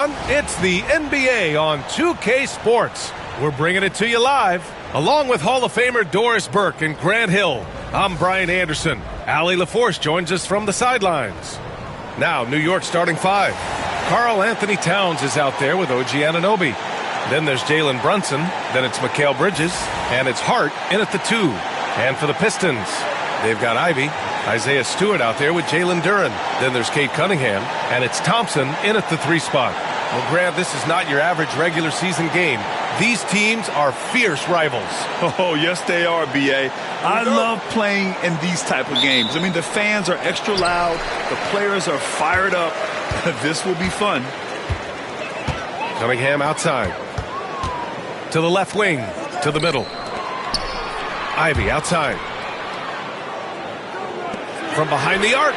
It's the NBA on 2K Sports. We're bringing it to you live, along with Hall of Famer Doris Burke and Grant Hill. I'm Brian Anderson. Allie LaForce joins us from the sidelines. Now, New York starting five. Karl Anthony Towns is out there with OG Anunoby. Then there's Jalen Brunson. Then it's Mikal Bridges. And it's Hart in at the two. And for the Pistons, they've got Ivy, Isaiah Stewart out there with Jalen Duren. Then there's Cade Cunningham. And it's Thompson in at the three spot. Well, Grant, this is not your average regular season game. These teams are fierce rivals. Oh, yes, they are, B.A. I love playing in these type of games. I mean, the fans are extra loud. The players are fired up. This will be fun. Cunningham outside. To the left wing. To the middle. Ivy outside. From behind the arc.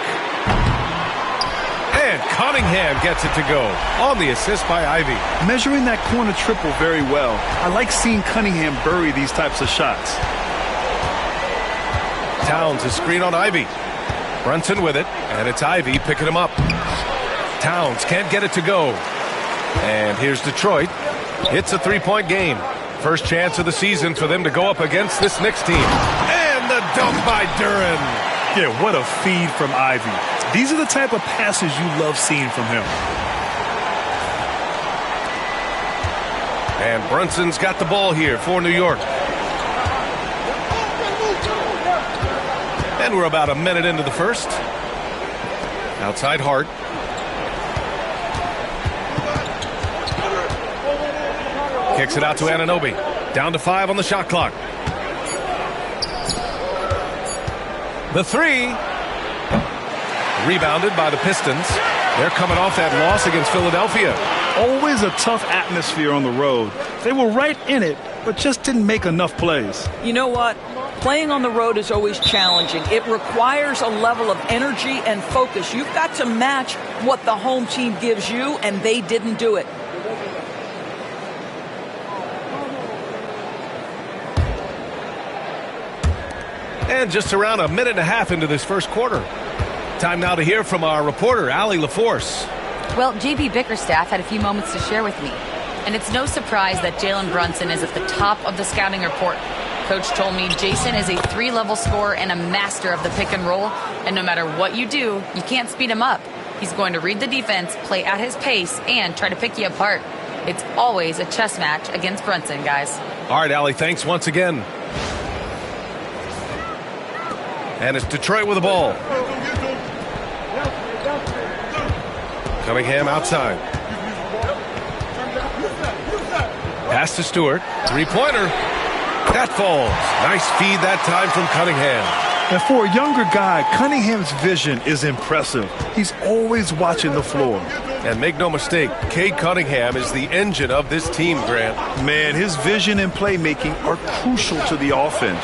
And Cunningham gets it to go on the assist by Ivy. Measuring that corner triple very well. I like seeing Cunningham bury these types of shots. Towns is screen on Ivy. Brunson with it, and it's Ivy picking him up. Towns can't get it to go. And here's Detroit. It's a three-point game. First chance of the season for them to go up against this Knicks team. And the dunk by Duren. Yeah, what a feed from Ivy. These are the type of passes you love seeing from him. And Brunson's got the ball here for New York. And we're about a minute into the first. Outside Hart. Kicks it out to Anunoby. Down to 5 on the shot clock. The three. Rebounded by the Pistons. They're coming off that loss against Philadelphia. Always a tough atmosphere on the road. They were right in it, but just didn't make enough plays. You know what? Playing on the road is always challenging. It requires a level of energy and focus. You've got to match what the home team gives you, and they didn't do it. And just around a minute and a half into this first quarter. Time now to hear from our reporter, Allie LaForce. Well, JB Bickerstaff had a few moments to share with me. And it's no surprise that Jalen Brunson is at the top of the scouting report. Coach told me Jason is a 3-level scorer and a master of the pick and roll. And no matter what you do, you can't speed him up. He's going to read the defense, play at his pace, and try to pick you apart. It's always a chess match against Brunson, guys. All right, Allie, thanks once again. And it's Detroit with the ball. Cunningham outside. Pass to Stewart. Three-pointer. That falls. Nice feed that time from Cunningham. And for a younger guy, Cunningham's vision is impressive. He's always watching the floor. And make no mistake, Cade Cunningham is the engine of this team, Grant. Man, his vision and playmaking are crucial to the offense.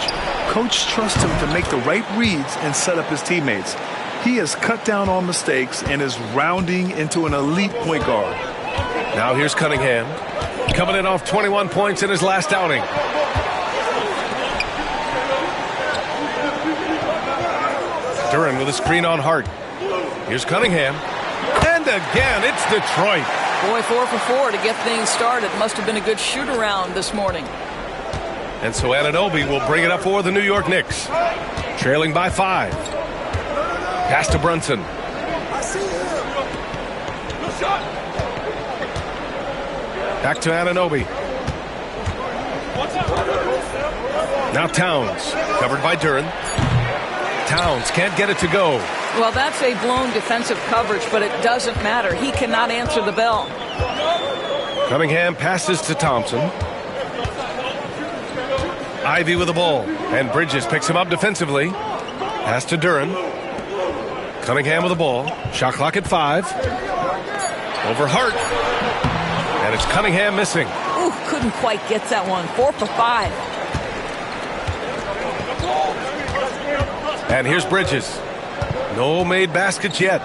Coach trusts him to make the right reads and set up his teammates. He has cut down on mistakes and is rounding into an elite point guard. Now here's Cunningham. Coming in off 21 points in his last outing. Duren with a screen on Hart. Here's Cunningham. And again, it's Detroit. Boy, 4 for 4 to get things started. Must have been a good shoot-around this morning. And so Anunoby will bring it up for the New York Knicks. Trailing by 5. Pass to Brunson. Back to Anunoby. Now Towns. Covered by Duren. Towns can't get it to go. Well, that's a blown defensive coverage, but it doesn't matter. He cannot answer the bell. Cunningham passes to Thompson. Ivy with the ball. And Bridges picks him up defensively. Pass to Duren. Cunningham with the ball. Shot clock at 5. Over Hart. And it's Cunningham missing. Ooh, couldn't quite get that one. 4 for 5. And here's Bridges. No made baskets yet.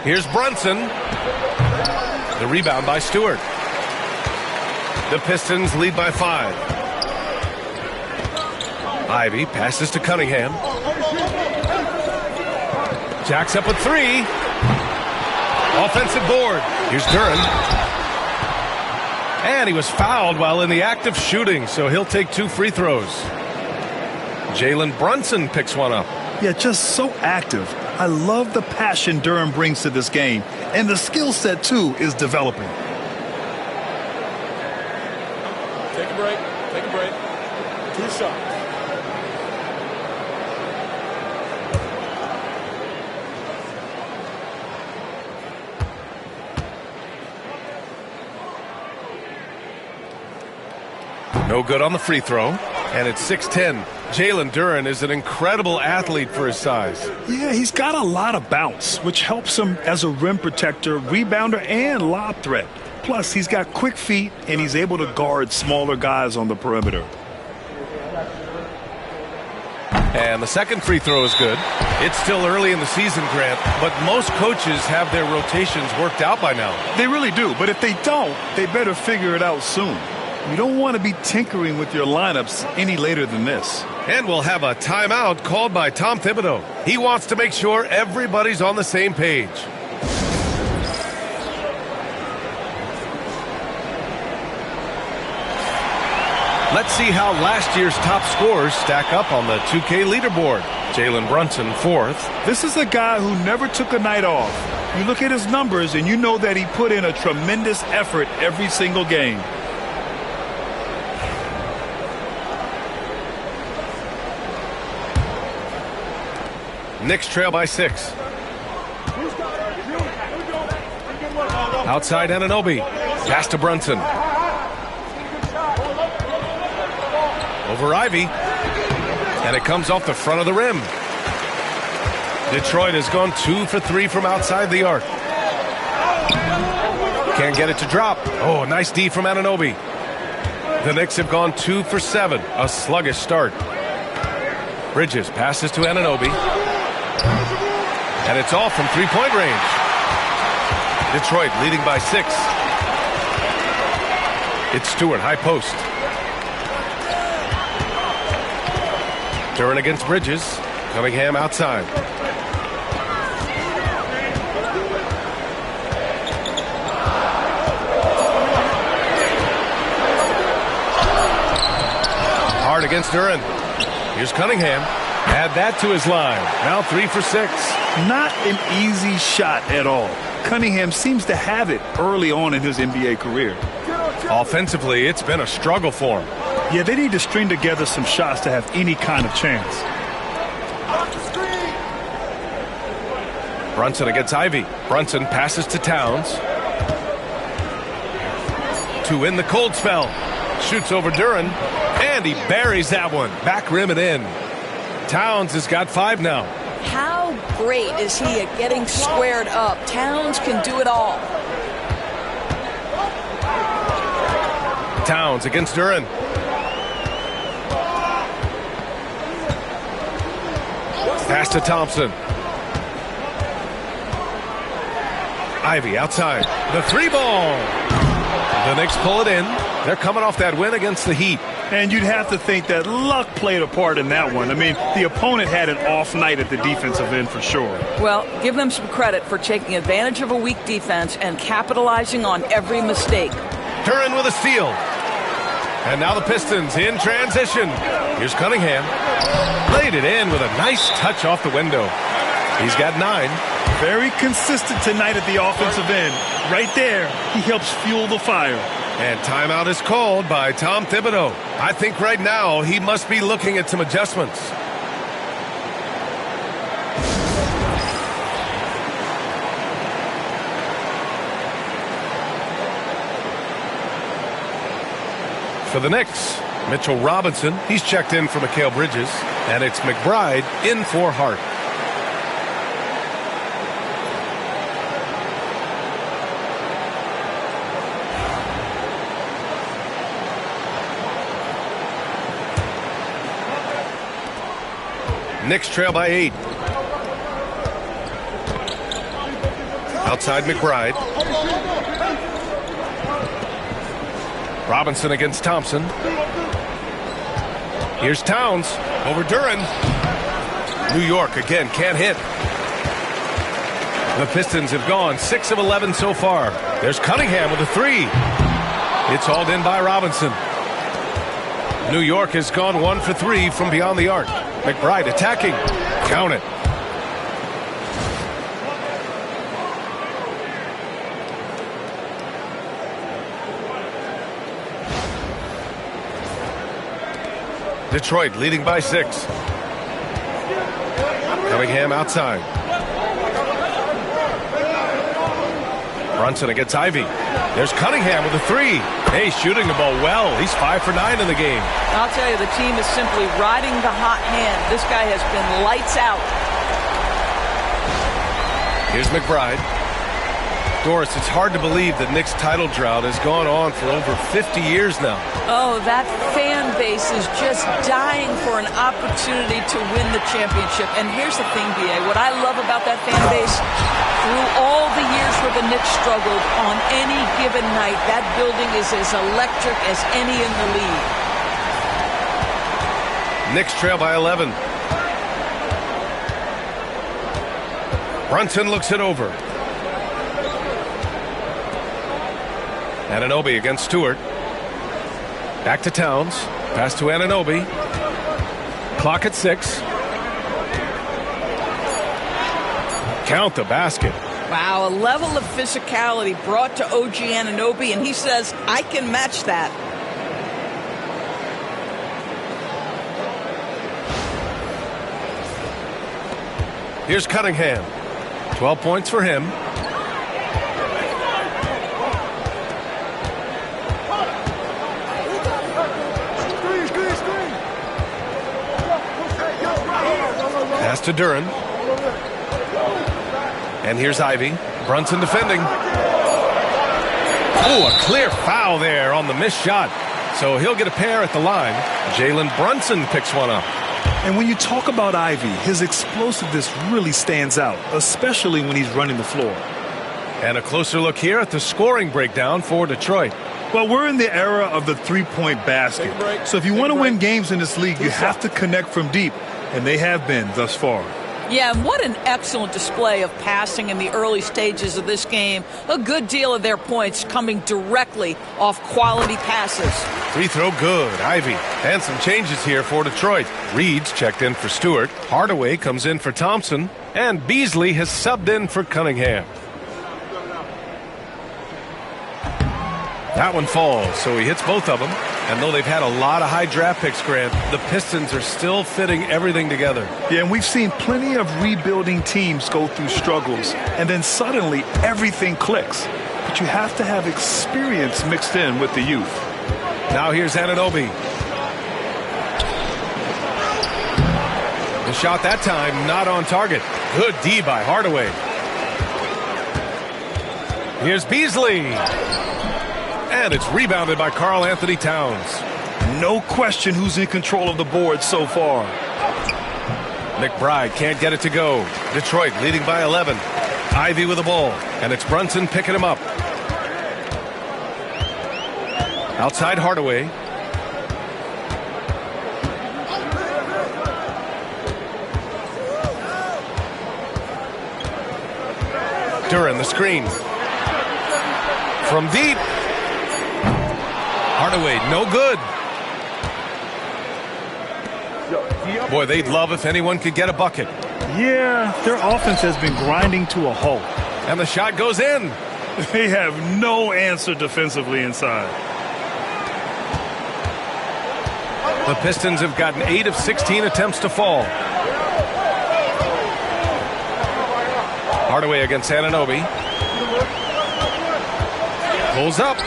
Here's Brunson. The rebound by Stewart. The Pistons lead by 5. Ivy passes to Cunningham. Jacks up with 3. Offensive board. Here's Duren. And he was fouled while in the act of shooting, so he'll take 2 free throws. Jalen Brunson picks one up. Yeah, just so active. I love the passion Duren brings to this game, and the skill set, too, is developing. Take a break. Take a break. 2 shots. No good on the free throw, and it's 6-10. Jalen Duren is an incredible athlete for his size. Yeah, he's got a lot of bounce, which helps him as a rim protector, rebounder, and lob threat. Plus, he's got quick feet, and he's able to guard smaller guys on the perimeter. And the second free throw is good. It's still early in the season, Grant, but most coaches have their rotations worked out by now. They really do, but if they don't, they better figure it out soon. You don't want to be tinkering with your lineups any later than this. And we'll have a timeout called by Tom Thibodeau. He wants to make sure everybody's on the same page. Let's see how last year's top scorers stack up on the 2K leaderboard. Jalen Brunson, 4th. This is a guy who never took a night off. You look at his numbers and you know that he put in a tremendous effort every single game. Knicks trail by 6. Outside Anunoby. Pass to Brunson. Over Ivy. And it comes off the front of the rim. Detroit has gone 2 for 3 from outside the arc. Can't get it to drop. Oh, nice D from Anunoby. The Knicks have gone 2 for 7. A sluggish start. Bridges passes to Anunoby. And it's all from 3-point range. Detroit leading by 6. It's Stewart, high post. Duren against Bridges. Cunningham outside. Hard against Duren. Here's Cunningham. Add that to his line. Now 3 for 6. Not an easy shot at all. Cunningham seems to have it early on in his NBA career. Offensively, it's been a struggle for him. Yeah, they need to string together some shots to have any kind of chance. Brunson against Ivy. Brunson passes to Towns. To in the cold spell. Shoots over Duren. And he buries that one. Back rim and in. Towns has got 5 now. How great is he at getting squared up? Towns can do it all. Towns against Duren. Pass to Thompson. Ivy outside. The 3-ball. The Knicks pull it in. They're coming off that win against the Heat. And you'd have to think that luck played a part in that one. I mean, the opponent had an off night at the defensive end for sure. Well, give them some credit for taking advantage of a weak defense and capitalizing on every mistake. Duren with a steal. And now the Pistons in transition. Here's Cunningham. Laid it in with a nice touch off the window. He's got 9. Very consistent tonight at the offensive end. Right there, he helps fuel the fire. And timeout is called by Tom Thibodeau. I think right now he must be looking at some adjustments. For the Knicks, Mitchell Robinson, he's checked in for Mikal Bridges. And it's McBride in for Hart. Knicks trail by 8. Outside McBride. Robinson against Thompson. Here's Towns over Duren. New York again can't hit. The Pistons have gone 6 of 11 so far. There's Cunningham with a three. It's hauled in by Robinson. New York has gone 1 for 3 from beyond the arc. McBride attacking. Count it. Detroit leading by 6. Cunningham outside. Brunson against Ivy. There's Cunningham with a three. Hey, shooting the ball well. He's 5 for 9 in the game. I'll tell you, the team is simply riding the hot hand. This guy has been lights out. Here's McBride. Doris, it's hard to believe that Knicks' title drought has gone on for over 50 years now. Oh, that fan base is just dying for an opportunity to win the championship. And here's the thing, B.A., what I love about that fan base, through all the years where the Knicks struggled, on any given night, that building is as electric as any in the league. Knicks trail by 11. Brunson looks it over. Anunoby against Stewart. Back to Towns. Pass to Anunoby. Clock at 6. Count the basket. Wow, a level of physicality brought to OG Anunoby, and he says, I can match that. Here's Cunningham. 12 points for him. Pass to Duran. And here's Ivy. Brunson defending. Oh, a clear foul there on the missed shot. So he'll get a pair at the line. Jalen Brunson picks one up. And when you talk about Ivy, his explosiveness really stands out, especially when he's running the floor. And a closer look here at the scoring breakdown for Detroit. Well, we're in the era of the three-point basket. So if you want to win games in this league, you have to connect from deep. And they have been thus far. Yeah, and what an excellent display of passing in the early stages of this game. A good deal of their points coming directly off quality passes. Free throw good. Ivy. And some changes here for Detroit. Reed's checked in for Stewart. Hardaway comes in for Thompson. And Beasley has subbed in for Cunningham. That one falls, so he hits both of them. And though they've had a lot of high draft picks, Grant, the Pistons are still fitting everything together. Yeah, and we've seen plenty of rebuilding teams go through struggles, and then suddenly everything clicks. But you have to have experience mixed in with the youth. Now here's Anunoby. The shot that time not on target. Good D by Hardaway. Here's Beasley. And it's rebounded by Karl Anthony Towns. No question who's in control of the board so far. McBride can't get it to go. Detroit leading by 11. Ivy with the ball. And it's Brunson picking him up. Outside Hardaway. Duran the screen. From deep. Hardaway, no good. Boy, they'd love if anyone could get a bucket. Yeah, their offense has been grinding to a halt. And the shot goes in. They have no answer defensively inside. The Pistons have gotten 8 of 16 attempts to fall. Hardaway against Anunoby. Pulls up.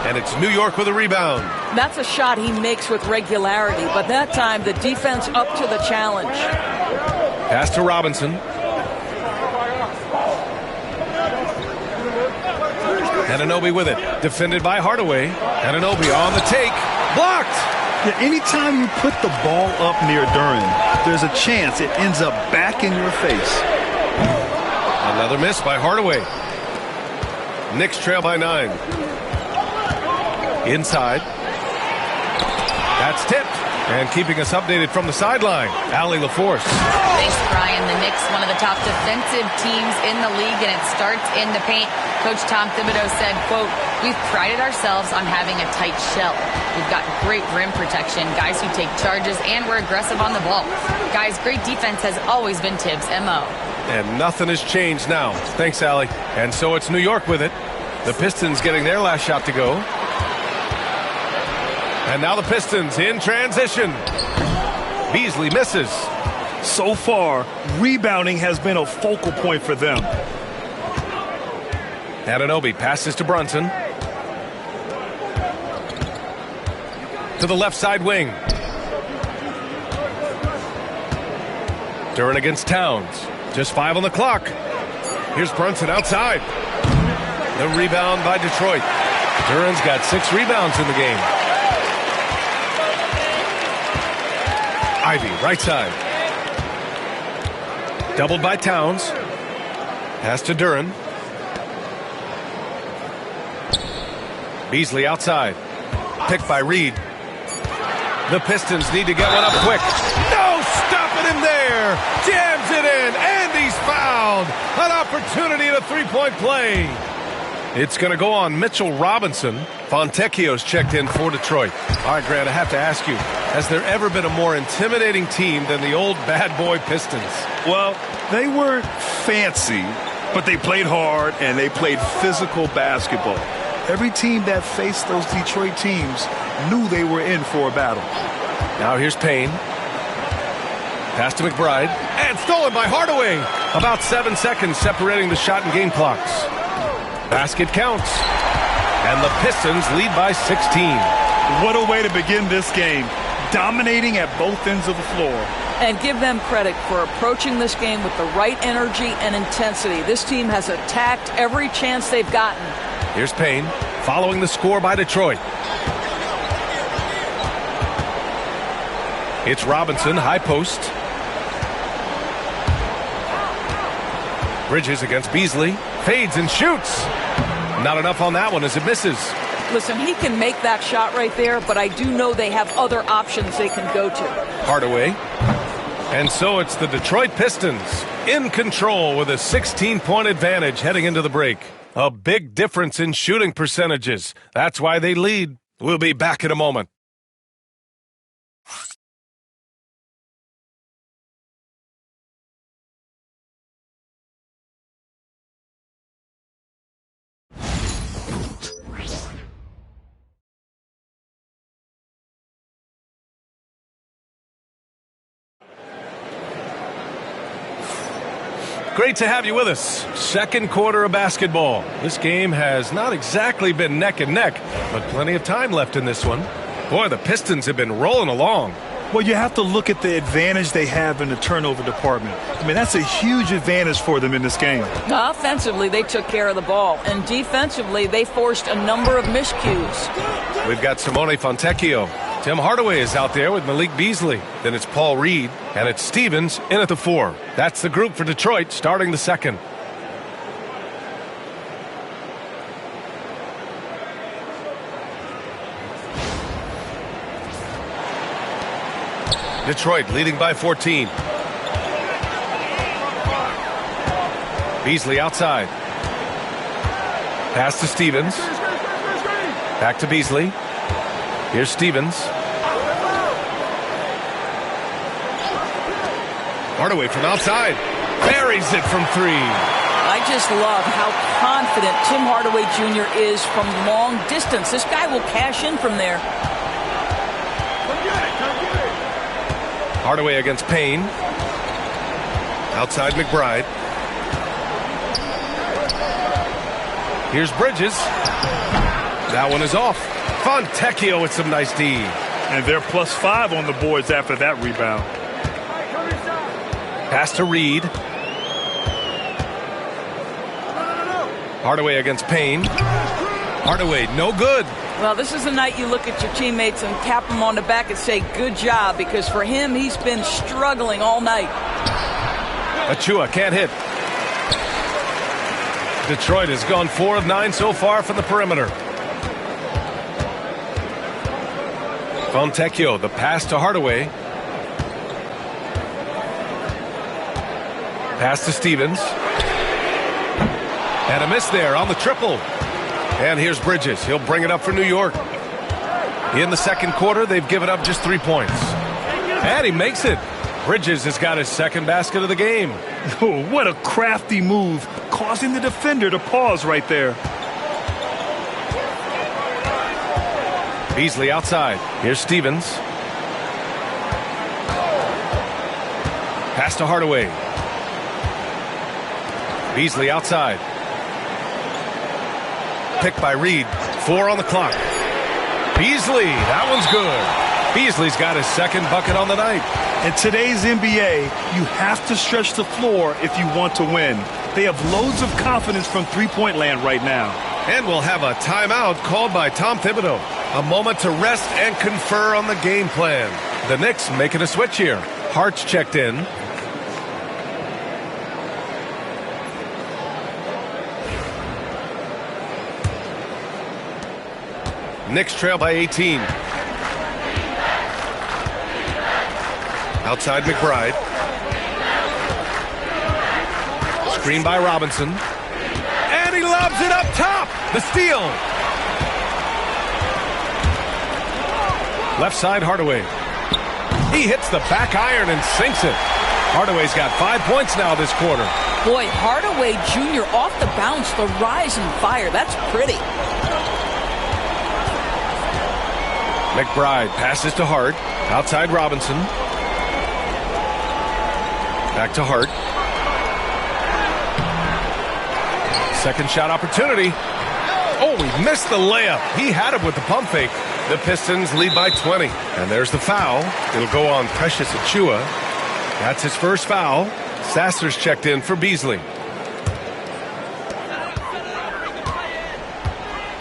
And it's New York with a rebound. That's a shot he makes with regularity, but that time the defense up to the challenge. Pass to Robinson. Anunoby with it. Defended by Hardaway. Anunoby on the take. Blocked! Yeah, anytime you put the ball up near Duran, there's a chance it ends up back in your face. Another miss by Hardaway. Knicks trail by 9. Inside. That's tipped. And keeping us updated from the sideline, Allie LaForce. Thanks, Brian. The Knicks, one of the top defensive teams in the league, and it starts in the paint. Coach Tom Thibodeau said, quote, "We've prided ourselves on having a tight shell. We've got great rim protection, guys who take charges, and we're aggressive on the ball. Guys, great defense has always been Tibbs' MO." And nothing has changed now. Thanks, Allie. And so it's New York with it. The Pistons getting their last shot to go. And now the Pistons in transition. Beasley misses. So far, rebounding has been a focal point for them. Anunoby passes to Brunson. To the left side wing. Duren against Towns. Just 5 on the clock. Here's Brunson outside. The rebound by Detroit. Duren's got 6 rebounds in the game. Ivy, right side. Doubled by Towns. Pass to Duren. Beasley outside. Picked by Reed. The Pistons need to get one up quick. No, stopping him there. Jams it in, and he's fouled. An opportunity at a three-point play. It's going to go on Mitchell Robinson. Fontecchio's checked in for Detroit. All right, Grant, I have to ask you, has there ever been a more intimidating team than the old bad boy Pistons? Well, they weren't fancy, but they played hard and they played physical basketball. Every team that faced those Detroit teams knew they were in for a battle. Now here's Payne. Pass to McBride. And stolen by Hardaway. About 7 seconds separating the shot and game clocks. Basket counts. And the Pistons lead by 16. What a way to begin this game. Dominating at both ends of the floor. And give them credit for approaching this game with the right energy and intensity. This team has attacked every chance they've gotten. Here's Payne, following the score by Detroit. It's Robinson, high post. Bridges against Beasley. Fades and shoots. Not enough on that one as it misses. Listen, he can make that shot right there, but I do know they have other options they can go to. Hardaway. And so it's the Detroit Pistons in control with a 16-point advantage heading into the break. A big difference in shooting percentages. That's why they lead. We'll be back in a moment. Great to have you with us. Second quarter of basketball. This game has not exactly been neck and neck, but plenty of time left in this one. Boy, the Pistons have been rolling along. Well, you have to look at the advantage they have in the turnover department. I mean, that's a huge advantage for them in this game. Offensively, they took care of the ball, and defensively, they forced a number of miscues. We've got Simone Fontecchio. Tim Hardaway is out there with Malik Beasley. Then it's Paul Reed, and it's Stevens in at the 4. That's the group for Detroit starting the second. Detroit leading by 14. Beasley outside. Pass to Stevens. Back to Beasley. Here's Stevens. Hardaway from outside. Buries it from 3. I just love how confident Tim Hardaway Jr. is from long distance. This guy will cash in from there. Hardaway against Payne. Outside McBride. Here's Bridges. That one is off. Fontecchio with some nice D. And they're +5 on the boards after that rebound. Pass to Reed. Hardaway against Payne. Hardaway, no good. Well, this is the night you look at your teammates and tap them on the back and say, good job, because for him, he's been struggling all night. Achua can't hit. Detroit has gone 4 of 9 so far from the perimeter. Fontecchio, the pass to Hardaway. Pass to Stevens. And a miss there on the triple. And here's Bridges. He'll bring it up for New York. In the second quarter, they've given up just 3 points. And he makes it. Bridges has got his second basket of the game. Oh, what a crafty move, causing the defender to pause right there. Beasley outside. Here's Stevens. Pass to Hardaway. Beasley outside. Picked by Reed. 4 on the clock. Beasley, that one's good. Beasley's got his second bucket on the night. In today's NBA, you have to stretch the floor if you want to win. They have loads of confidence from three-point land right now. And we'll have a timeout called by Tom Thibodeau. A moment to rest and confer on the game plan. The Knicks making a switch here. Hart's checked in. Knicks trail by 18. Outside McBride. Screen by Robinson. And he lobs it up top. The steal. Left side Hardaway. He hits the back iron and sinks it. Hardaway's got 5 points now this quarter. Boy, Hardaway Jr. off the bounce, the rise and fire. That's pretty. McBride passes to Hart. Outside Robinson. Back to Hart. Second shot opportunity. Oh, he missed the layup. He had it with the pump fake. The Pistons lead by 20. And there's the foul. It'll go on Precious Achiuwa. That's his first foul. Sasser's checked in for Beasley.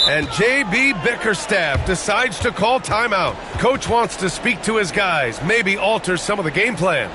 And J.B. Bickerstaff decides to call timeout. Coach wants to speak to his guys, maybe alter some of the game plan.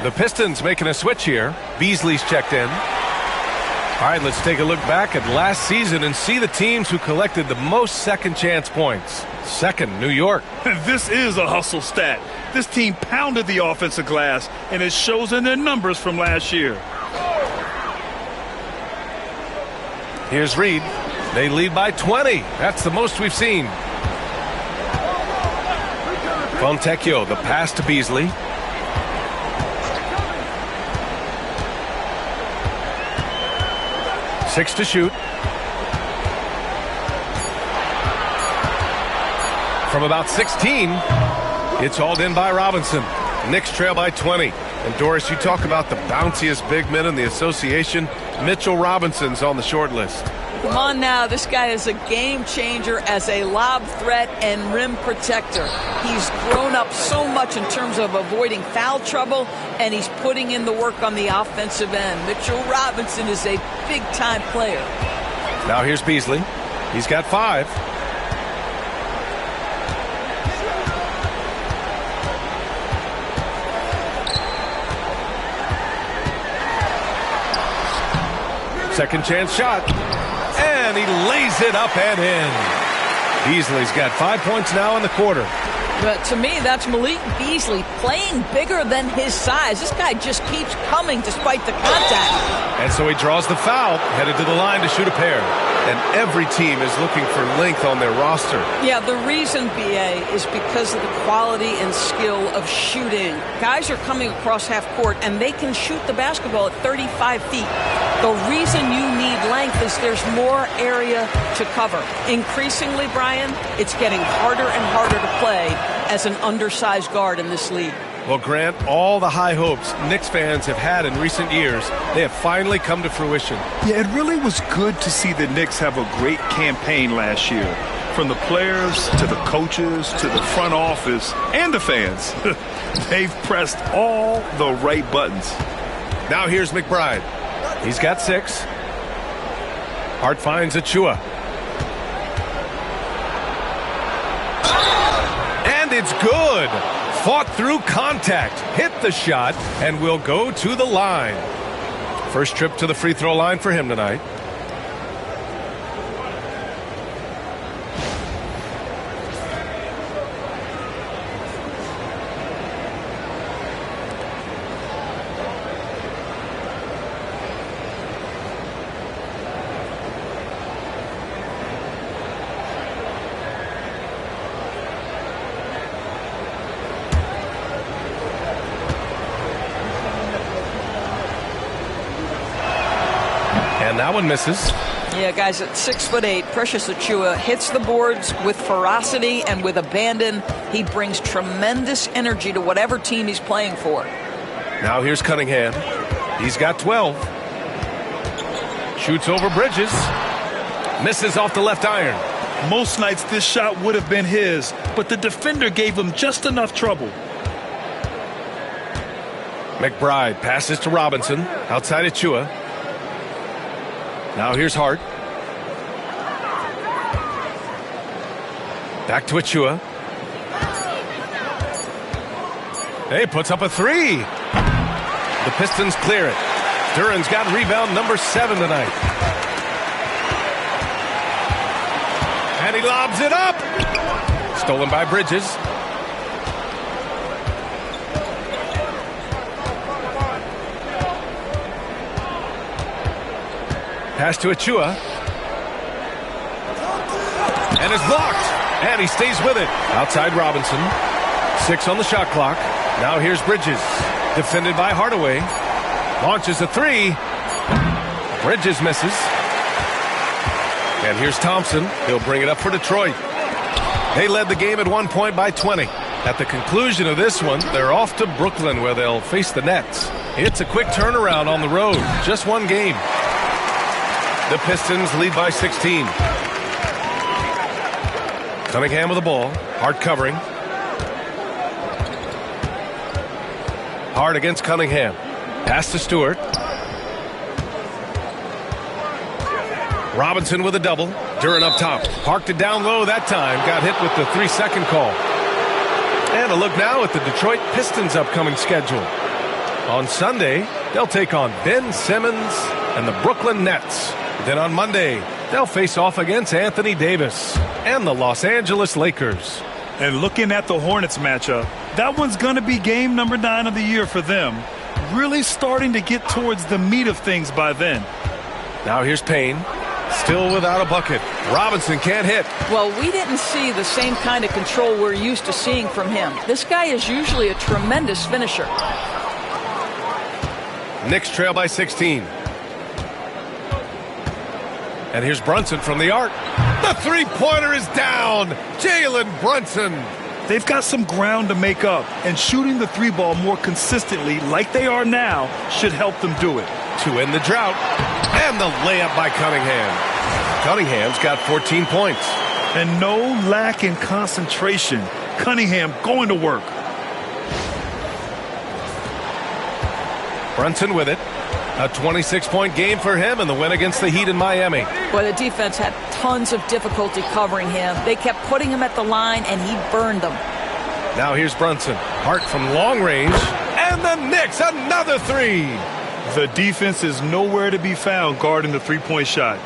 The Pistons making a switch here. Beasley's checked in. All right, let's take a look back at last season and see the teams who collected the most second chance points. Second, New York. This is a hustle stat. This team pounded the offensive glass, and it shows in their numbers from last year. Here's Reed. They lead by 20. That's the most we've seen. Fontecchio, the pass to Beasley. Six to shoot. From about 16, it's hauled in by Robinson. Knicks trail by 20. And Doris, you talk about the bounciest big men in the association. Mitchell Robinson's on the short list. Come on now, this guy is a game changer as a lob threat and rim protector. He's grown up so much in terms of avoiding foul trouble, and he's putting in the work on the offensive end. Mitchell Robinson is a big-time player. Now here's Beasley. He's got 5. Second chance shot. And he lays it up and in. Beasley's got 5 points now in the quarter. But to me, that's Malik Beasley playing bigger than his size. This guy just keeps coming despite the contact. And so he draws the foul, headed to the line to shoot a pair. And every team is looking for length on their roster. Yeah, the reason, BA, is because of the quality and skill of shooting. Guys are coming across half court, and they can shoot the basketball at 35 feet. The reason you need length is there's more area to cover. Increasingly, Brian, it's getting harder and harder to play as an undersized guard in this league. Well, Grant, all the high hopes Knicks fans have had in recent years, they have finally come to fruition. Yeah, it really was good to see the Knicks have a great campaign last year. From the players to the coaches to the front office and the fans. They've pressed all the right buttons. Now here's McBride. He's got 6. Hart finds Achiuwa. And it's good. Fought through contact, hit the shot, and will go to the line. First trip to the free throw line for him tonight. And that one misses. Yeah, guys, at 6'8", Precious Achiuwa hits the boards with ferocity and with abandon. He brings tremendous energy to whatever team he's playing for. Now here's Cunningham. He's got 12. Shoots over Bridges. Misses off the left iron. Most nights this shot would have been his, but the defender gave him just enough trouble. McBride passes to Robinson. Outside Achiuwa. Now here's Hart. Back to Achiuwa. Hey, puts up a three. The Pistons clear it. Duran's got rebound number 7 tonight. And he lobs it up. Stolen by Bridges. Pass to Achiuwa. And is blocked. And he stays with it. Outside Robinson. 6 on the shot clock. Now here's Bridges. Defended by Hardaway. Launches a three. Bridges misses. And here's Thompson. He'll bring it up for Detroit. They led the game at one point by 20. At the conclusion of this one, they're off to Brooklyn where they'll face the Nets. It's a quick turnaround on the road. Just one game. The Pistons lead by 16. Cunningham with the ball. Hart covering. Hart against Cunningham. Pass to Stewart. Robinson with a double. Duran up top. Parked it down low that time. Got hit with the 3-second call. And a look now at the Detroit Pistons' upcoming schedule. On Sunday, they'll take on Ben Simmons and the Brooklyn Nets. Then on Monday, they'll face off against Anthony Davis and the Los Angeles Lakers. And looking at the Hornets matchup, that one's going to be game number 9 of the year for them. Really starting to get towards the meat of things by then. Now here's Payne. Still without a bucket. Robinson can't hit. Well, we didn't see the same kind of control we're used to seeing from him. This guy is usually a tremendous finisher. Knicks trail by 16. And here's Brunson from the arc. The three-pointer is down. Jalen Brunson. They've got some ground to make up, and shooting the three ball more consistently like they are now should help them do it. To end the drought. And the layup by Cunningham. Cunningham's got 14 points. And no lack in concentration. Cunningham going to work. Brunson with it. A 26-point game for him in the win against the Heat in Miami. Well, the defense had tons of difficulty covering him. They kept putting him at the line, and he burned them. Now here's Brunson. Hart from long range. And the Knicks, another three. The defense is nowhere to be found guarding the three-point shot.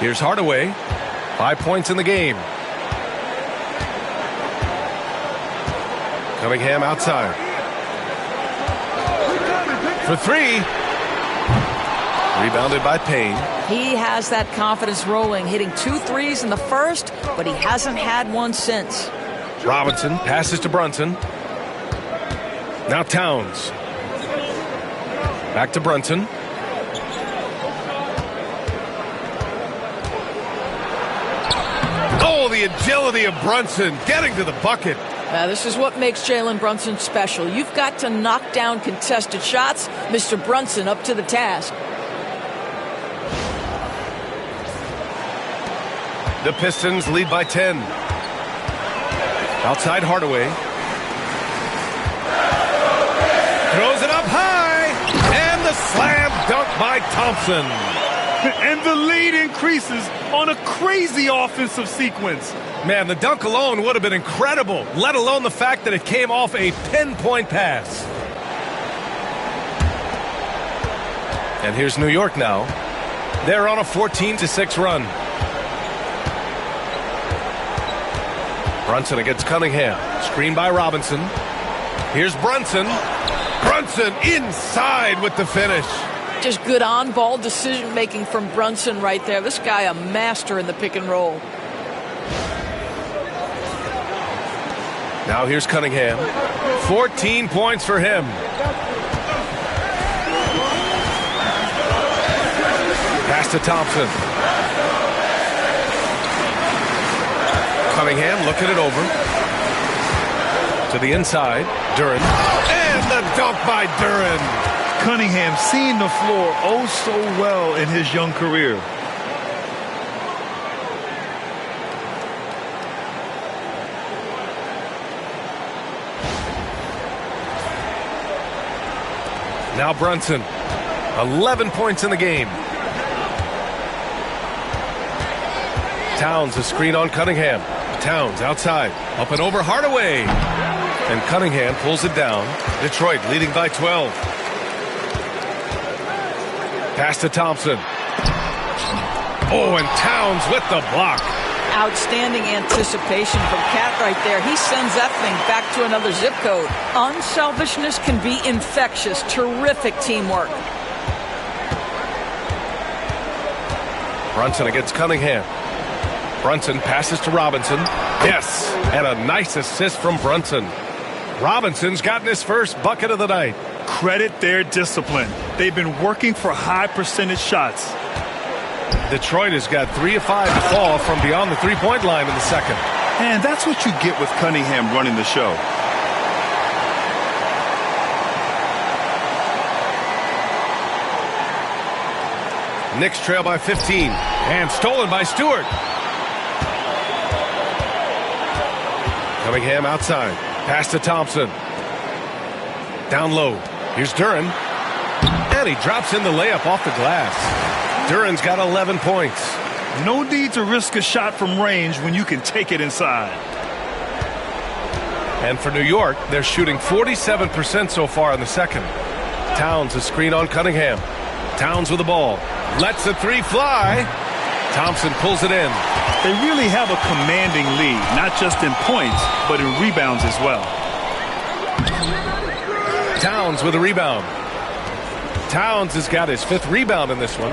Here's Hardaway. 5 points in the game. Cunningham outside. For three. Rebounded by Payne. He has that confidence rolling, hitting 2 threes in the first, but he hasn't had one since. Robinson passes to Brunson. Now Towns. Back to Brunson. Oh, the agility of Brunson getting to the bucket. This is what makes Jalen Brunson special. You've got to knock down contested shots. Mr. Brunson up to the task. The Pistons lead by 10. Outside Hardaway. Throws it up high. And the slam dunk by Thompson. And the lead increases on a crazy offensive sequence. Man, the dunk alone would have been incredible, let alone the fact that it came off a pinpoint pass. And here's New York now. They're on a 14-6 run. Brunson against Cunningham. Screen by Robinson. Here's Brunson. Brunson inside with the finish. Just good on-ball decision-making from Brunson right there. This guy a master in the pick and roll. Now here's Cunningham. 14 points for him. Pass to Thompson. Cunningham looking it over. To the inside. Duren. And the dunk by Duren. Cunningham seeing the floor oh so well in his young career. Now Brunson. 11 points in the game. Towns a screen on Cunningham. Towns outside. Up and over Hardaway. And Cunningham pulls it down. Detroit leading by 12. Pass to Thompson. Oh, and Towns with the block. Outstanding anticipation from Cat right there. He sends that thing back to another zip code. Unselfishness can be infectious. Terrific teamwork. Brunson against Cunningham. Brunson passes to Robinson. Yes, and a nice assist from Brunson. Robinson's gotten his first bucket of the night. Credit their discipline. They've been working for high percentage shots. Detroit has got 3 of 5 to fall from beyond the three-point line in the second. And that's what you get with Cunningham running the show. Knicks trail by 15. And stolen by Stewart. Cunningham outside. Pass to Thompson. Down low. Here's Duren. And he drops in the layup off the glass. Duren's got 11 points. No need to risk a shot from range when you can take it inside. And for New York, they're shooting 47% so far in the second. Towns a screen on Cunningham. Towns with the ball. Lets the three fly. Thompson pulls it in. They really have a commanding lead, not just in points, but in rebounds as well. Towns with a rebound. Towns has got his 5th rebound in this one.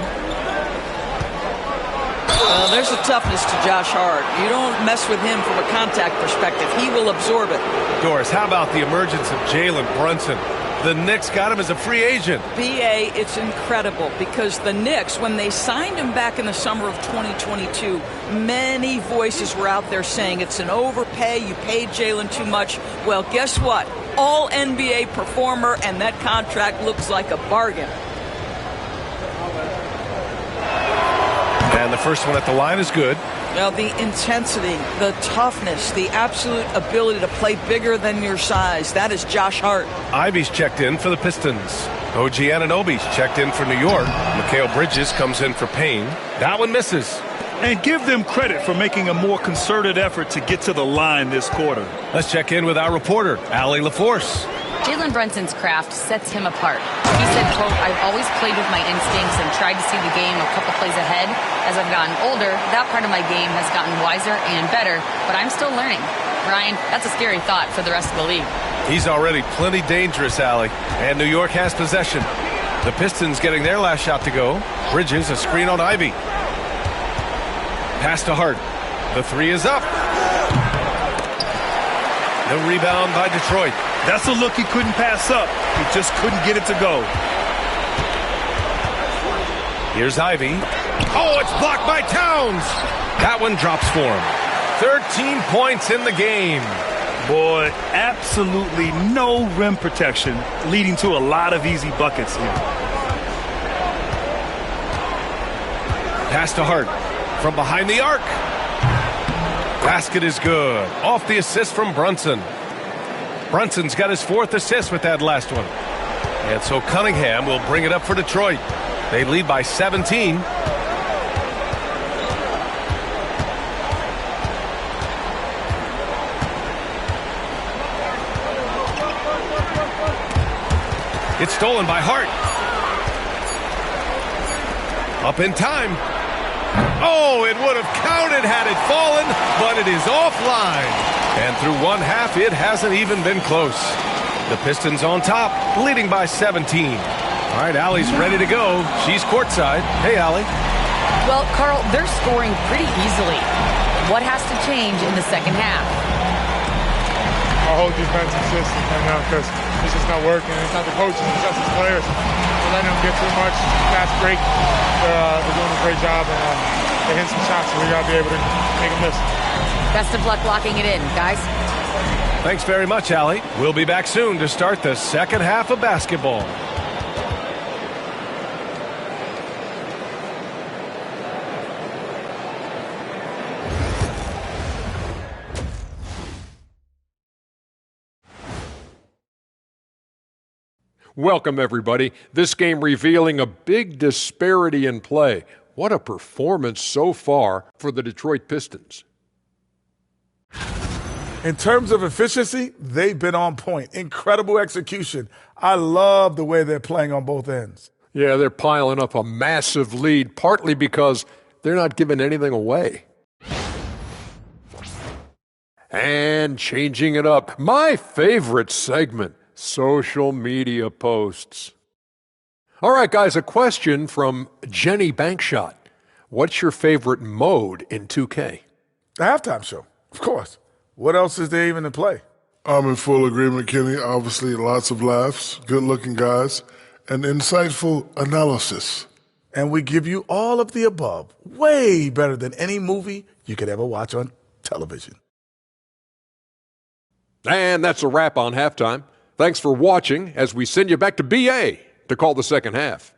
There's a toughness to Josh Hart. You don't mess with him from a contact perspective. He will absorb it. Doris, how about the emergence of Jalen Brunson? The Knicks got him as a free agent. B.A., it's incredible because the Knicks, when they signed him back in the summer of 2022, many voices were out there saying it's an overpay, you paid Jalen too much. Well, guess what? All NBA performer, and that contract looks like a bargain. And the first one at the line is good. Now, the intensity, the toughness, the absolute ability to play bigger than your size, that is Josh Hart. Ivy's checked in for the Pistons. OG Anunoby's checked in for New York. Mikal Bridges comes in for Payne. That one misses. And give them credit for making a more concerted effort to get to the line this quarter. Let's check in with our reporter, Allie LaForce. Jalen Brunson's craft sets him apart. He said, quote, "I've always played with my instincts and tried to see the game a couple plays ahead. As I've gotten older, that part of my game has gotten wiser and better, but I'm still learning." Ryan, that's a scary thought for the rest of the league. He's already plenty dangerous, Allie. And New York has possession. The Pistons getting their last shot to go. Bridges, a screen on Ivy. Pass to Hart. The three is up. No rebound by Detroit. That's a look he couldn't pass up. He just couldn't get it to go. Here's Ivy. Oh, it's blocked by Towns. That one drops for him. 13 points in the game. Boy, absolutely no rim protection, leading to a lot of easy buckets here. Pass to Hart. From behind the arc. Basket is good. Off the assist from Brunson. Brunson's got his 4th assist with that last one. And so Cunningham will bring it up for Detroit. They lead by 17. It's stolen by Hart. Up in time. Oh, it would have counted had it fallen, but it is offline. And through one half, it hasn't even been close. The Pistons on top, leading by 17. All right, Allie's ready to go. She's courtside. Hey, Allie. Well, Carl, they're scoring pretty easily. What has to change in the second half? Our whole defensive system right now, because it's just not working. It's not the coaches, it's just the players. We're letting them get too much fast break. They're doing a great job, and they're hitting some shots, so we got to be able to make them miss. Best of luck locking it in, guys. Thanks very much, Allie. We'll be back soon to start the second half of basketball. Welcome, everybody. This game revealing a big disparity in play. What a performance so far for the Detroit Pistons. In terms of efficiency, they've been on point. Incredible execution. I love the way they're playing on both ends. Yeah, they're piling up a massive lead, partly because they're not giving anything away. And changing it up, my favorite segment, social media posts. All right, guys, a question from Jenny Bankshot. What's your favorite mode in 2K? The halftime show, of course. What else is there even to play? I'm in full agreement, Kenny. Obviously, lots of laughs, good-looking guys, and insightful analysis. And we give you all of the above, way better than any movie you could ever watch on television. And that's a wrap on halftime. Thanks for watching as we send you back to BA to call the second half.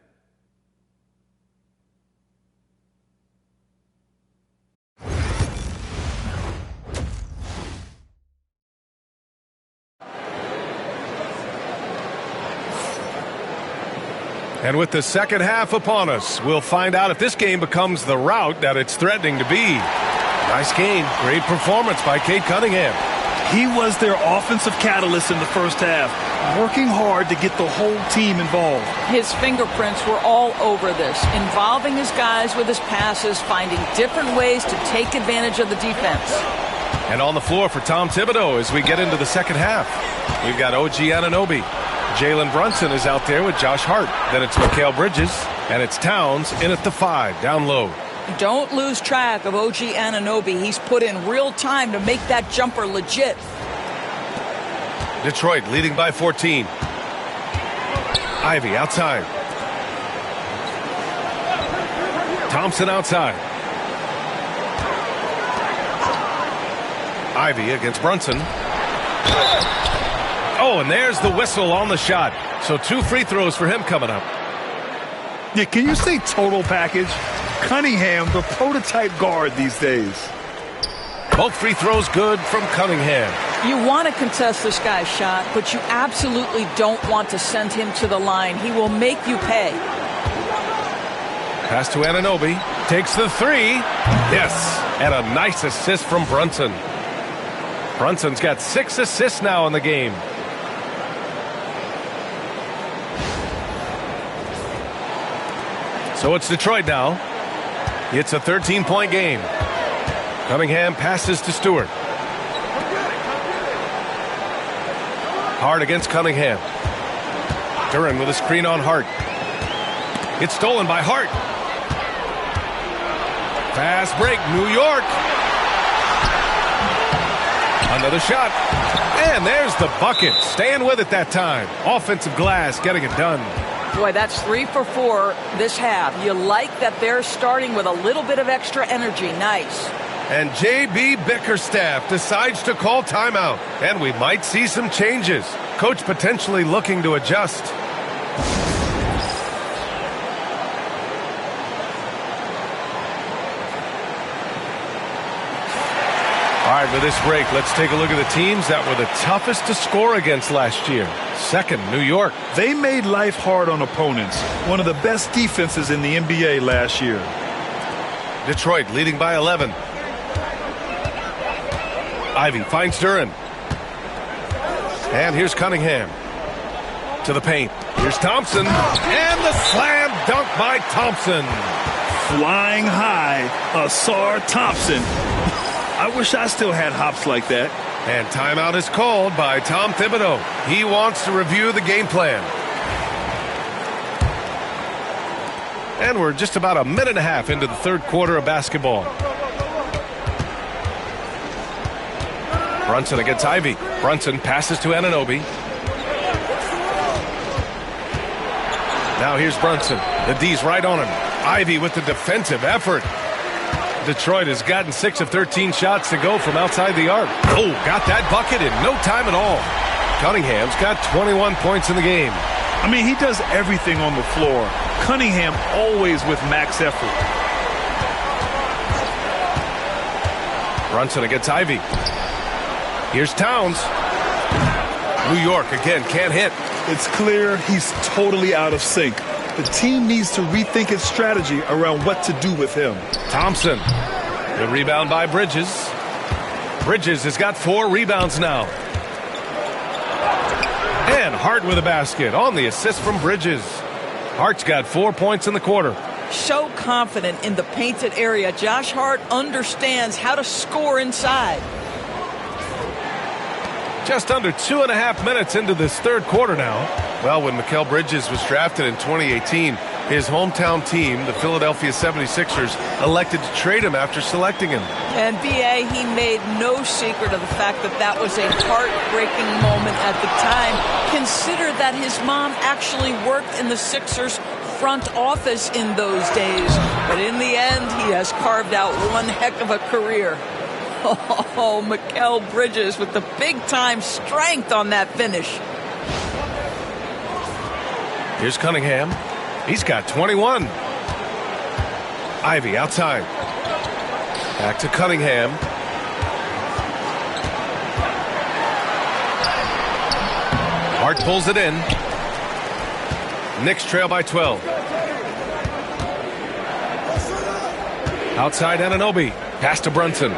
And with the second half upon us, we'll find out if this game becomes the rout that it's threatening to be. Nice game. Great performance by Cade Cunningham. He was their offensive catalyst in the first half, working hard to get the whole team involved. His fingerprints were all over this, involving his guys with his passes, finding different ways to take advantage of the defense. And on the floor for Tom Thibodeau as we get into the second half. We've got OG Anunoby. Jalen Brunson is out there with Josh Hart. Then it's Mikal Bridges, and it's Towns in at the 5, down low. Don't lose track of OG Anunoby. He's put in real time to make that jumper legit. Detroit leading by 14. Ivy outside. Thompson outside. Ivy against Brunson. Oh, and there's the whistle on the shot. So 2 free throws for him coming up. Yeah, can you say total package? Cunningham, the prototype guard these days. Both free throws good from Cunningham. You want to contest this guy's shot, but you absolutely don't want to send him to the line. He will make you pay. Pass to Anunoby. Takes the 3. Yes. And a nice assist from Brunson. Brunson's got 6 assists now in the game. So it's Detroit now. It's a 13-point game. Cunningham passes to Stewart. Hart against Cunningham. Duran with a screen on Hart. It's stolen by Hart. Fast break, New York. Another shot. And there's the bucket. Staying with it that time. Offensive glass getting it done. Boy, that's 3 for 4 this half. You like that they're starting with a little bit of extra energy. Nice. And J.B. Bickerstaff decides to call timeout. And we might see some changes. Coach potentially looking to adjust. All right, with this break, let's take a look at the teams that were the toughest to score against last year. Second, New York. They made life hard on opponents. One of the best defenses in the NBA last year. Detroit leading by 11. Ivy finds Duran. And here's Cunningham. To the paint. Here's Thompson. And the slam dunk by Thompson. Flying high, Asar Thompson. I wish I still had hops like that. And timeout is called by Tom Thibodeau. He wants to review the game plan. And we're just about a minute and a half into the third quarter of basketball. Brunson against Ivy. Brunson passes to Anunoby. Now here's Brunson. The D's right on him. Ivy with the defensive effort. Detroit has gotten 6 of 13 shots to go from outside the arc. Oh, got that bucket in no time at all. Cunningham's got 21 points in the game. I mean, he does everything on the floor. Cunningham always with max effort. Brunson against Ivy. Here's Towns. New York again can't hit. It's clear he's totally out of sync. The team needs to rethink its strategy around what to do with him. Thompson. The rebound by Bridges. Bridges has got 4 rebounds now. And Hart with a basket on the assist from Bridges. Hart's got 4 points in the quarter. So confident in the painted area. Josh Hart understands how to score inside. Just under 2.5 minutes into this third quarter now. Well, when Mikal Bridges was drafted in 2018, his hometown team, the Philadelphia 76ers, elected to trade him after selecting him. And B.A., he made no secret of the fact that that was a heartbreaking moment at the time. Consider that his mom actually worked in the Sixers front office in those days. But in the end, he has carved out one heck of a career. Oh, Mikal Bridges with the big-time strength on that finish. Here's Cunningham. He's got 21. Ivy outside. Back to Cunningham. Hart pulls it in. Knicks trail by 12. Outside Anunoby. Pass to Brunson.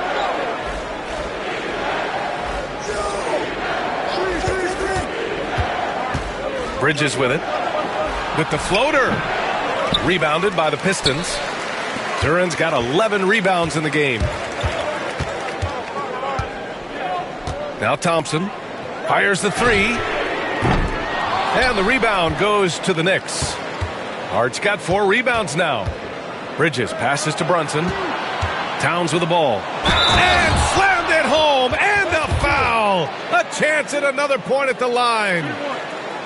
Bridges with it. With the floater. Rebounded by the Pistons. Duran's got 11 rebounds in the game. Now Thompson fires the 3. And the rebound goes to the Knicks. Hart's got 4 rebounds now. Bridges passes to Brunson. Towns with the ball. And slammed it home. And a foul. A chance at another point at the line.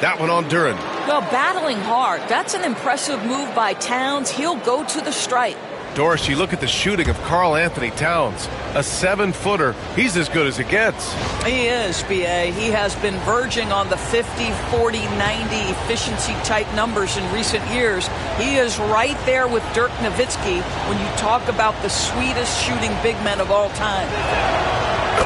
That one on Duran. Well, battling hard. That's an impressive move by Towns. He'll go to the stripe. Doris, you look at the shooting of Karl Anthony Towns. A 7-footer. He's as good as it gets. He is, B.A. He has been verging on the 50, 40, 90 efficiency type numbers in recent years. He is right there with Dirk Nowitzki when you talk about the sweetest shooting big men of all time.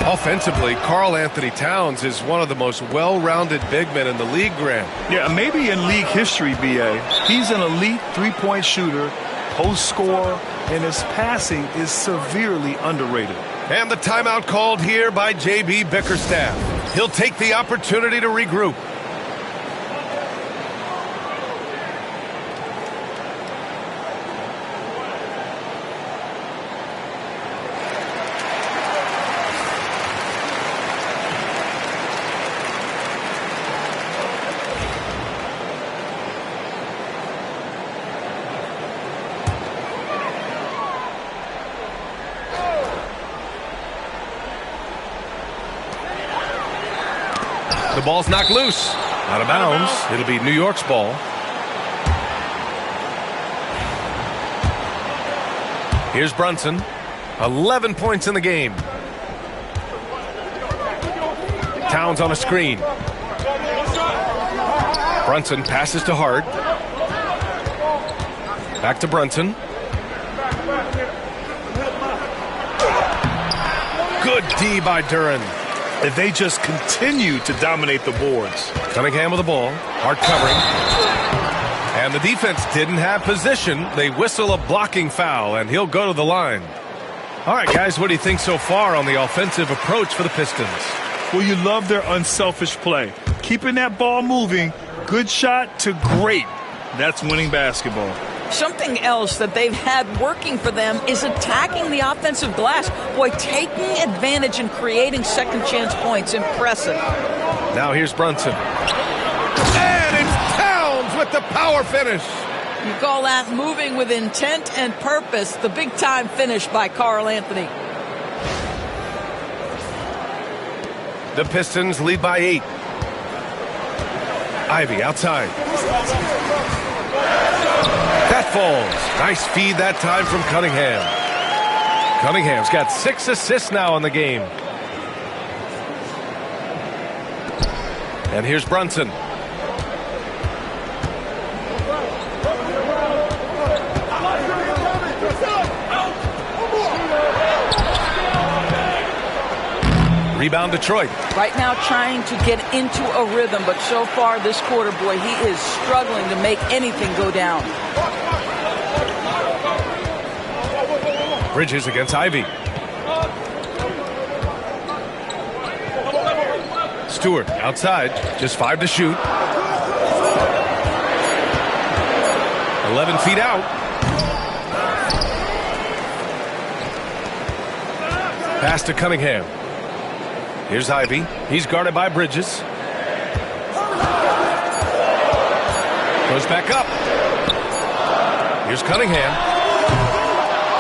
Offensively, Karl Anthony Towns is one of the most well-rounded big men in the league, Grant. Yeah, maybe in league history, B.A. He's an elite three-point shooter, post scorer, and his passing is severely underrated. And the timeout called here by J.B. Bickerstaff. He'll take the opportunity to regroup. The ball's knocked loose. Out of bounds. It'll be New York's ball. Here's Brunson. 11 points in the game. Towns on a screen. Brunson passes to Hart. Back to Brunson. Good D by Duran. And they just continue to dominate the boards. Cunningham with the ball. Hart covering. And the defense didn't have position. They whistle a blocking foul, and he'll go to the line. All right, guys, what do you think so far on the offensive approach for the Pistons? Well, you love their unselfish play. Keeping that ball moving, Good shot to great. That's winning basketball. Something else that they've had working for them is attacking the offensive glass. Boy, taking advantage and creating second chance points. Impressive. Now here's Brunson. And it's Towns with the power finish. You call that moving with intent and purpose. The big-time finish by Karl Anthony. The Pistons lead by 8. Ivy outside. That falls. Nice feed that time from Cunningham. Cunningham's got 6 assists now in the game. And here's Brunson. Rebound Detroit. Right now trying to get into a rhythm, but so far this quarter, boy, he is struggling to make anything go down. Bridges against Ivy. Stewart outside, just 5 to shoot. 11 feet out. Pass to Cunningham. Here's Ivy. He's guarded by Bridges. Goes back up. Here's Cunningham.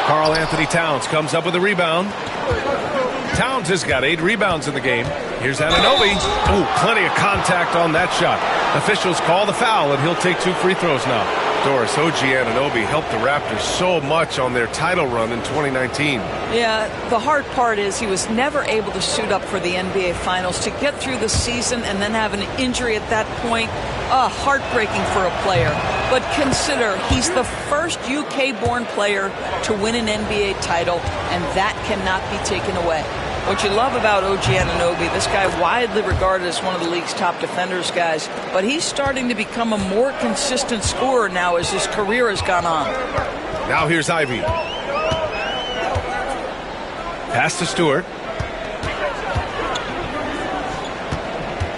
Karl Anthony Towns comes up with a rebound. Towns has got 8 rebounds in the game. Here's Anunoby. Oh, plenty of contact on that shot. Officials call the foul, and he'll take 2 free throws now. Doris, OG Anunoby helped the Raptors so much on their title run in 2019. Yeah, the hard part is he was never able to suit up for the NBA Finals. To get through the season and then have an injury at that point, heartbreaking for a player. But consider, he's the first UK-born player to win an NBA title, and that cannot be taken away. What you love about OG Anunoby, this guy widely regarded as one of the league's top defenders, guys, but he's starting to become a more consistent scorer now as his career has gone on. Now here's Ivy. Pass to Stewart.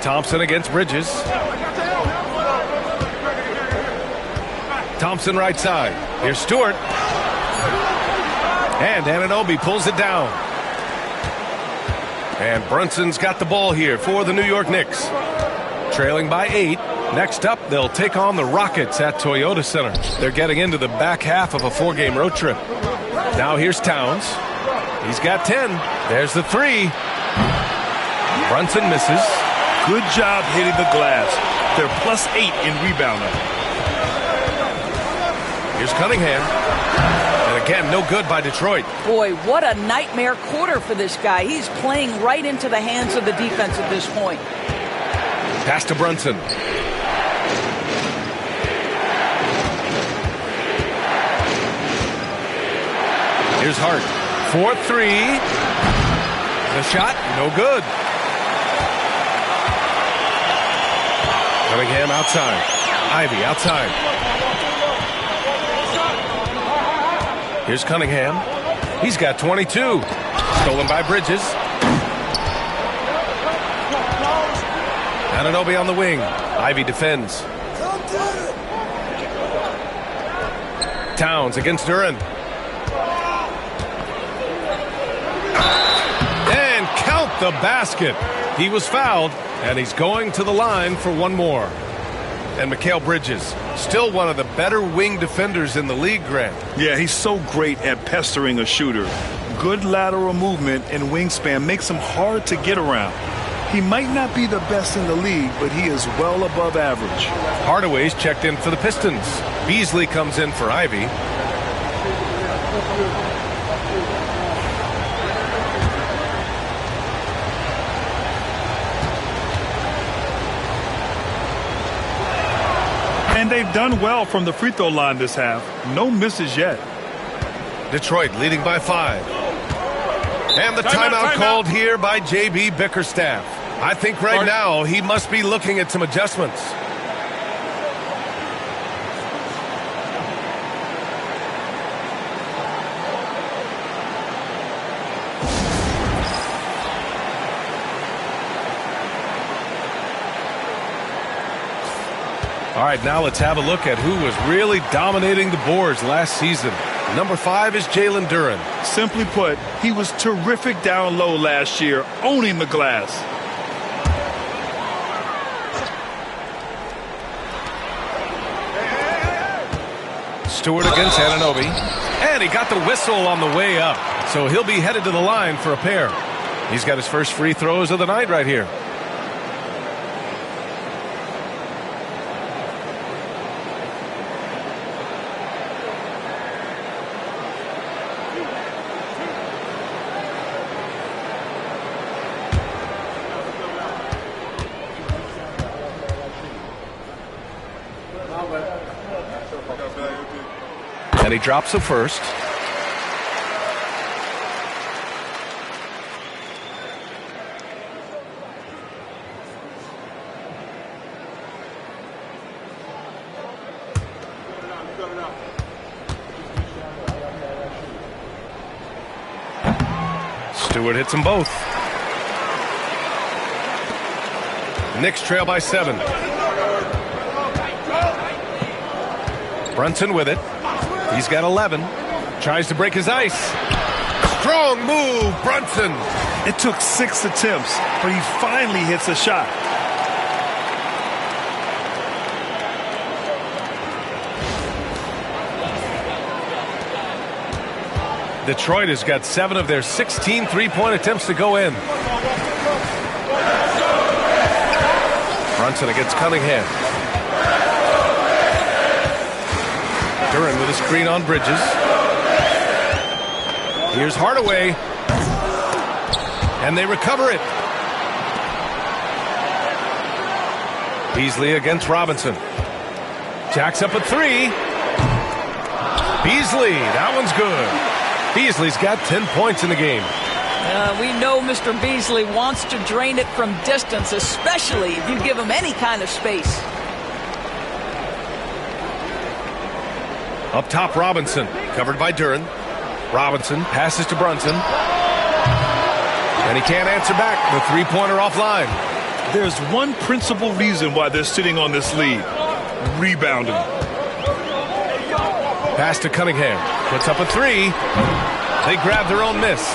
Thompson against Bridges. Thompson right side. Here's Stewart. And Anunoby pulls it down. And Brunson's got the ball here for the New York Knicks. Trailing by 8. Next up, they'll take on the Rockets at Toyota Center. They're getting into the back half of a 4-game road trip. Now here's Towns. He's got 10. There's the 3. Brunson misses. Good job hitting the glass. They're +8 in rebounding. Here's Cunningham. And again, no good by Detroit. Boy, what a nightmare quarter for this guy. He's playing right into the hands of the defense at this point. Pass to Brunson. Here's Hart. 4-3. The shot, no good. Cunningham outside. Ivy outside. Here's Cunningham. He's got 22. Stolen by Bridges. Anunoby on the wing. Ivy defends. Towns against Duran. And count the basket. He was fouled, and he's going to the line for one more. And Mikal Bridges, still one of the better wing defenders in the league, Grant. Yeah, he's so great at pestering a shooter. Good lateral movement and wingspan makes him hard to get around. He might not be the best in the league, but he is well above average. Hardaway's checked in for the Pistons. Beasley comes in for Ivy. And they've done well from the free throw line this half. No misses yet. Detroit leading by 5. And the timeout called here by J.B. Bickerstaff. I think right now he must be looking at some adjustments. All right, now let's have a look at who was really dominating the boards last season. Number 5 is Jalen Duren. Simply put, he was terrific down low last year, owning the glass. Stewart against Anunoby. And he got the whistle on the way up. So he'll be headed to the line for a pair. He's got his first free throws of the night right here. And he drops the first. Stewart hits them both. Knicks trail by 7. Brunson with it. He's got 11. Tries to break his ice. Strong move, Brunson. It took 6 attempts, but he finally hits a shot. Detroit has got 7 of their 16 three-point attempts to go in. Brunson against Cunningham. Duren with a screen on Bridges. Here's Hardaway. And they recover it. Beasley against Robinson. Jacks up a 3. Beasley, that one's good. Beasley's got 10 points in the game. We know Mr. Beasley wants to drain it from distance, especially if you give him any kind of space. Up top, Robinson, covered by Duren. Robinson passes to Brunson. And he can't answer back. The three-pointer offline. There's one principal reason why they're sitting on this lead. Rebounding. Pass to Cunningham. Puts up a 3. They grab their own miss.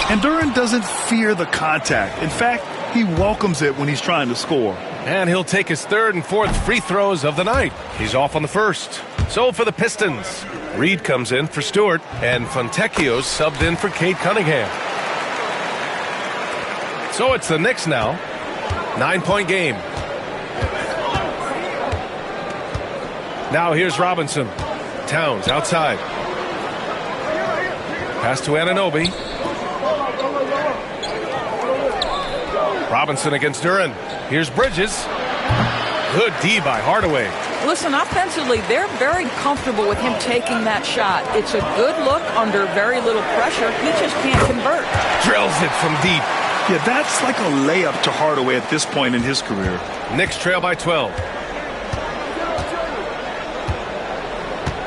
And Duren doesn't fear the contact. In fact, he welcomes it when he's trying to score. And he'll take his 3rd and 4th free throws of the night. He's off on the first. So for the Pistons, Reed comes in for Stewart, and Fontecchio's subbed in for Cade Cunningham. So it's the Knicks now. 9-point game. Now here's Robinson. Towns outside. Pass to Anunoby. Robinson against Duren. Here's Bridges. Good D by Hardaway. Listen, offensively, they're very comfortable with him taking that shot. It's a good look under very little pressure. He just can't convert. Drills it from deep. Yeah, that's like a layup to Hardaway at this point in his career. Knicks trail by 12.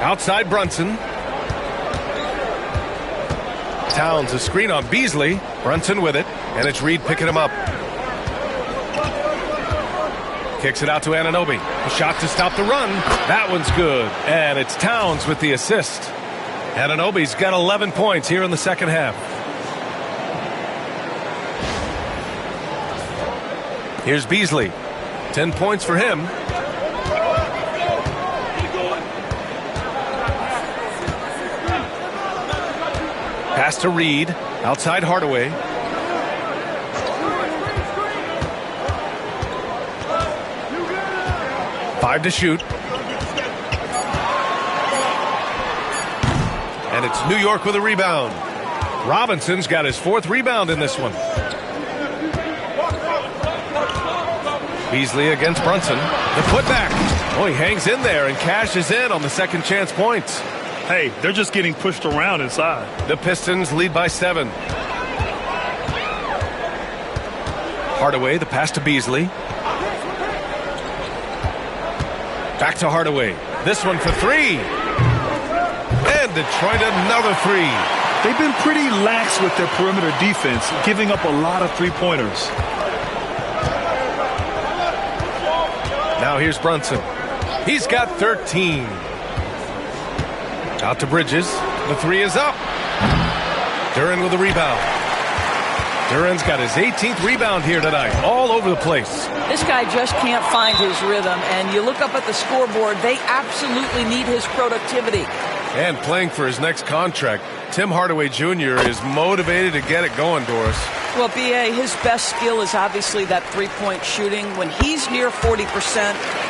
Outside Brunson. Towns a screen on Beasley. Brunson with it, and it's Reed picking him up. Kicks it out to Anunoby. A shot to stop the run. That one's good. And it's Towns with the assist. Anunoby's got 11 points here in the second half. Here's Beasley. 10 points for him. Pass to Reed. Outside Hardaway. Five to shoot. And it's New York with a rebound. Robinson's got his 4th rebound in this one. Beasley against Brunson. The putback. Oh, he hangs in there and cashes in on the second chance points. Hey, they're just getting pushed around inside. The Pistons lead by 7. Hardaway, the pass to Beasley. Back to Hardaway. This one for 3. And Detroit another 3. They've been pretty lax with their perimeter defense, giving up a lot of three-pointers. Now here's Brunson. He's got 13. Out to Bridges. The three is up. Duren with the rebound. Duren's got his 18th rebound here tonight, all over the place. This guy just can't find his rhythm, and you look up at the scoreboard, they absolutely need his productivity. And playing for his next contract, Tim Hardaway Jr. is motivated to get it going, Doris. Well, B.A., his best skill is obviously that three-point shooting. When he's near 40%,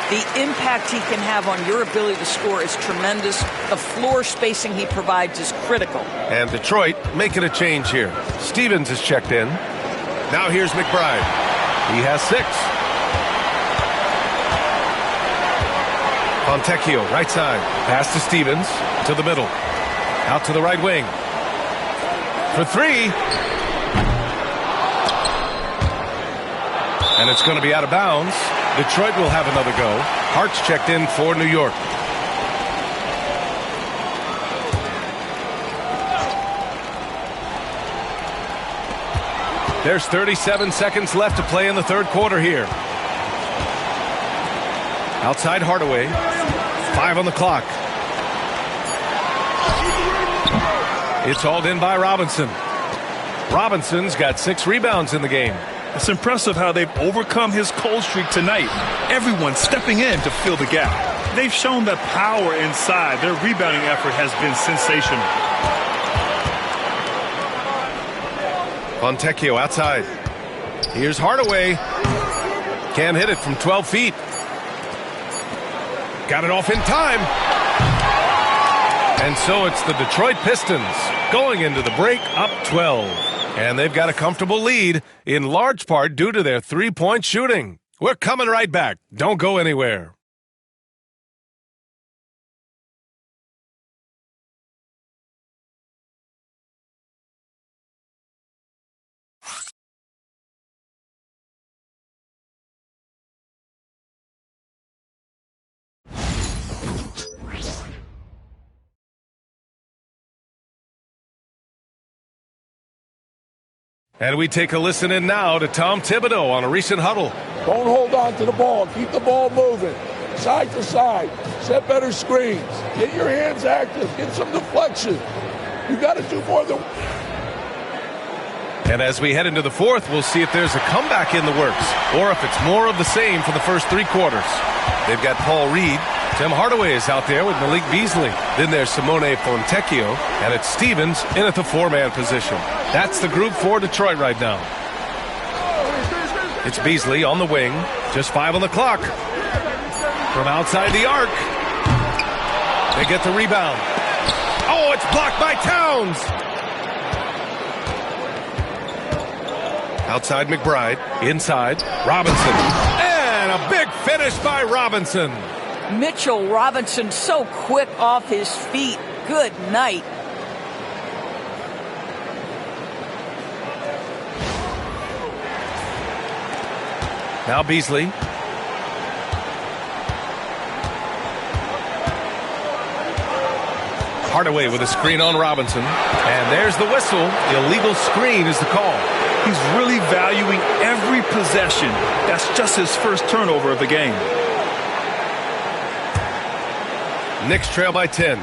the impact he can have on your ability to score is tremendous. The floor spacing he provides is critical. And Detroit making a change here. Stevens is checked in. Now here's McBride. He has 6. Fontecchio, right side. Pass to Stevens, to the middle. Out to the right wing. For 3. And it's going to be out of bounds. Detroit will have another go. Hart's checked in for New York. There's 37 seconds left to play in the third quarter here. Outside Hardaway. 5 on the clock. It's hauled in by Robinson. Robinson's got 6 rebounds in the game. It's impressive how they've overcome his cold streak tonight. Everyone stepping in to fill the gap. They've shown that power inside. Their rebounding effort has been sensational. Fontecchio outside. Here's Hardaway. Can't hit it from 12 feet. Got it off in time. And so it's the Detroit Pistons going into the break up 12. And they've got a comfortable lead, in large part due to their three-point shooting. We're coming right back. Don't go anywhere. And we take a listen in now to Tom Thibodeau on a recent huddle. Don't hold on to the ball. Keep the ball moving. Side to side. Set better screens. Get your hands active. Get some deflection. You got to do more than... And as we head into the fourth, we'll see if there's a comeback in the works or if it's more of the same for the first 3 quarters. They've got Paul Reed. Tim Hardaway is out there with Malik Beasley. Then there's Simone Fontecchio, and it's Stevens in at the 4-man position. That's the group for Detroit right now. It's Beasley on the wing, just 5 on the clock. From outside the arc, they get the rebound. Oh, it's blocked by Towns. Outside McBride, inside Robinson. And a big finish by Robinson. Mitchell Robinson so quick off his feet. Good night. Now Beasley. Hardaway with a screen on Robinson. And there's the whistle. Illegal screen is the call. He's really valuing every possession. That's just his first turnover of the game. Knicks trail by 10.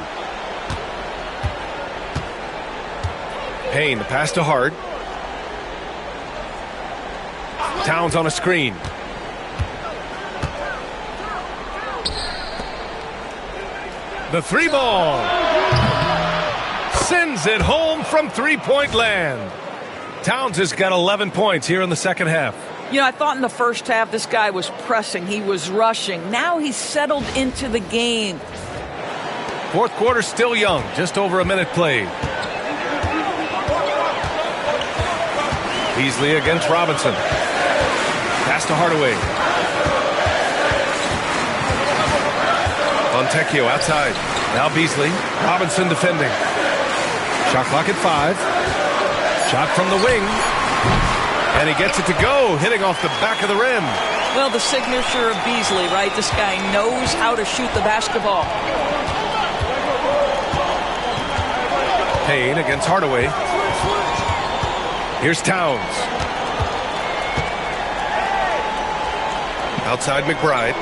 Payne, the pass to Hart. Towns on a screen. The 3 ball. Sends it home from three-point land. Towns has got 11 points here in the second half. You know, I thought in the first half this guy was pressing. He was rushing. Now he's settled into the game. Fourth quarter still young, just over a minute played. Beasley against Robinson. Pass to Hardaway. Fontecchio outside. Now Beasley. Robinson defending. Shot clock at 5. Shot from the wing. And he gets it to go, hitting off the back of the rim. Well, the signature of Beasley, right? This guy knows how to shoot the basketball. Payne against Hardaway. Here's Towns. Outside McBride.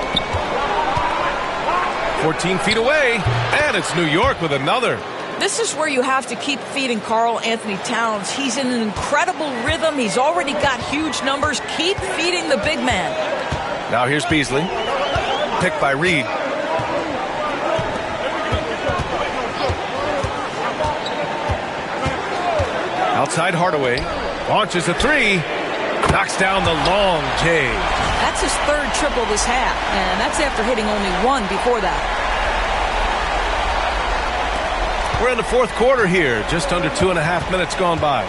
14 feet away, and it's New York with another. This is where you have to keep feeding Karl Anthony Towns. He's in an incredible rhythm. He's already got huge numbers. Keep feeding the big man. Now here's Beasley. Picked by Reed. Outside Hardaway. Launches a three. Knocks down the long J. That's his third triple this half, and that's after hitting only one before that. We're in the fourth quarter here. Just under 2.5 minutes gone by.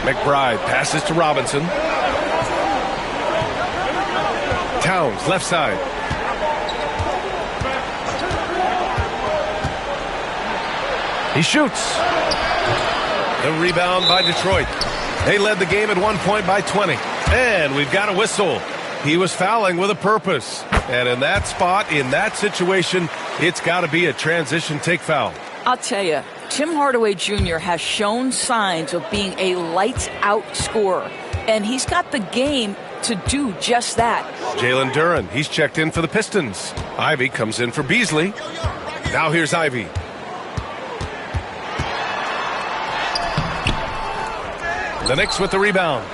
McBride passes to Robinson. Towns, left side. He shoots. The rebound by Detroit. They led the game at one point by 20. And we've got a whistle. He was fouling with a purpose. And in that spot, in that situation, it's got to be a transition take foul. I'll tell you, Tim Hardaway Jr. has shown signs of being a lights-out scorer. And he's got the game to do just that. Jalen Duren, he's checked in for the Pistons. Ivy comes in for Beasley. Now here's Ivy. The Knicks with the rebound.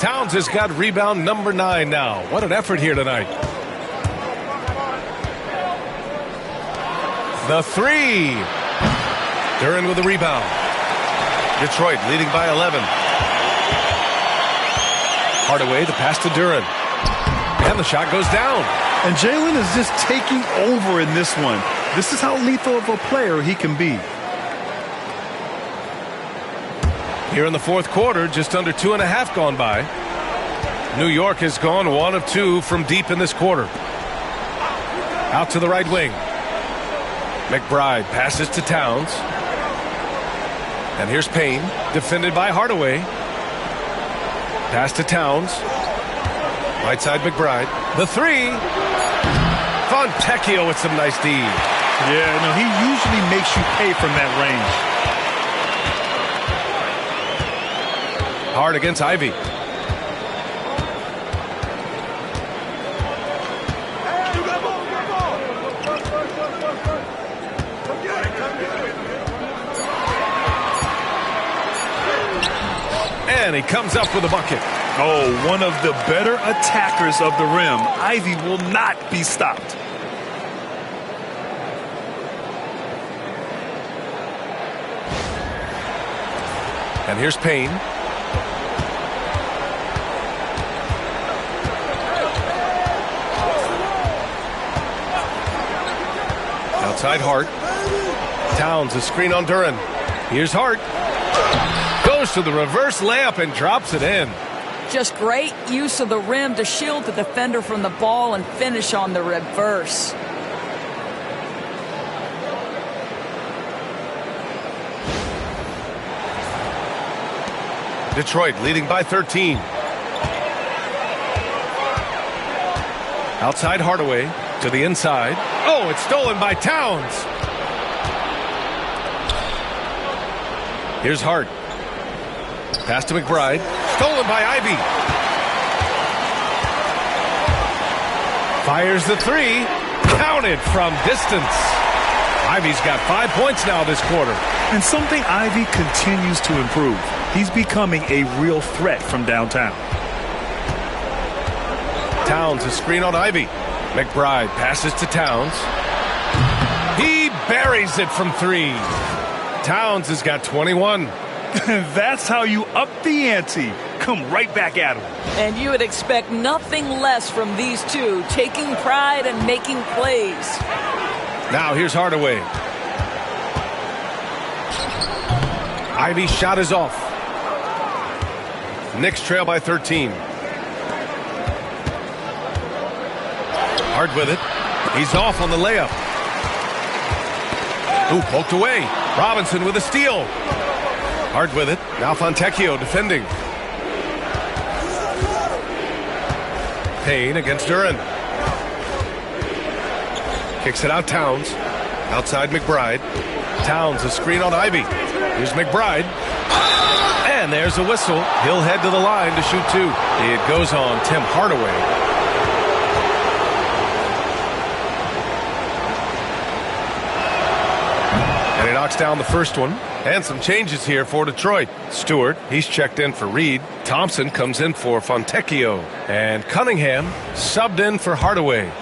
Towns has got rebound number 9 now. What an effort here tonight. The three. Duren with the rebound. Detroit leading by 11. Hardaway, the pass to Duren. And the shot goes down. And Jalen is just taking over in this one. This is how lethal of a player he can be. Here in the fourth quarter, just under 2.5 gone by. New York has gone 1 of 2 from deep in this quarter. Out to the right wing. McBride passes to Towns. And here's Payne, defended by Hardaway. Pass to Towns. Right side McBride. The three. Fontecchio with some nice D. Yeah, no, he usually makes you pay from that range. Hard against Ivy. And he comes up with a bucket. Oh, one of the better attackers of the rim. Ivy will not be stopped. And here's Payne. Outside Hart. Towns a screen on Duren. Here's Hart. Goes to the reverse layup and drops it in. Just great use of the rim to shield the defender from the ball and finish on the reverse. Detroit leading by 13. Outside Hardaway to the inside. Oh, it's stolen by Towns. Here's Hart. Pass to McBride. Stolen by Ivy. Fires the three. Counted from distance. Ivy's got 5 points now this quarter. And something Ivy continues to improve. He's becoming a real threat from downtown. Towns a screen on Ivy. McBride passes to Towns. He buries it from 3. Towns has got 21. That's how you up the ante. Come right back at him. And you would expect nothing less from these two, taking pride and making plays. Now here's Hardaway. Ivy's shot is off. Knicks trail by 13. Hard with it. He's off on the layup. Ooh, poked away. Robinson with a steal. Hard with it. Now Fontecchio defending. Payne against Duren. Kicks it out Towns. Outside McBride. Towns a screen on Ivy. Here's McBride. And there's a whistle. He'll head to the line to shoot 2. It goes on Tim Hardaway. knocks down the first one. And some changes here for Detroit. Stewart, he's checked in for Reed. Thompson comes in for Fontecchio. And Cunningham subbed in for Hardaway.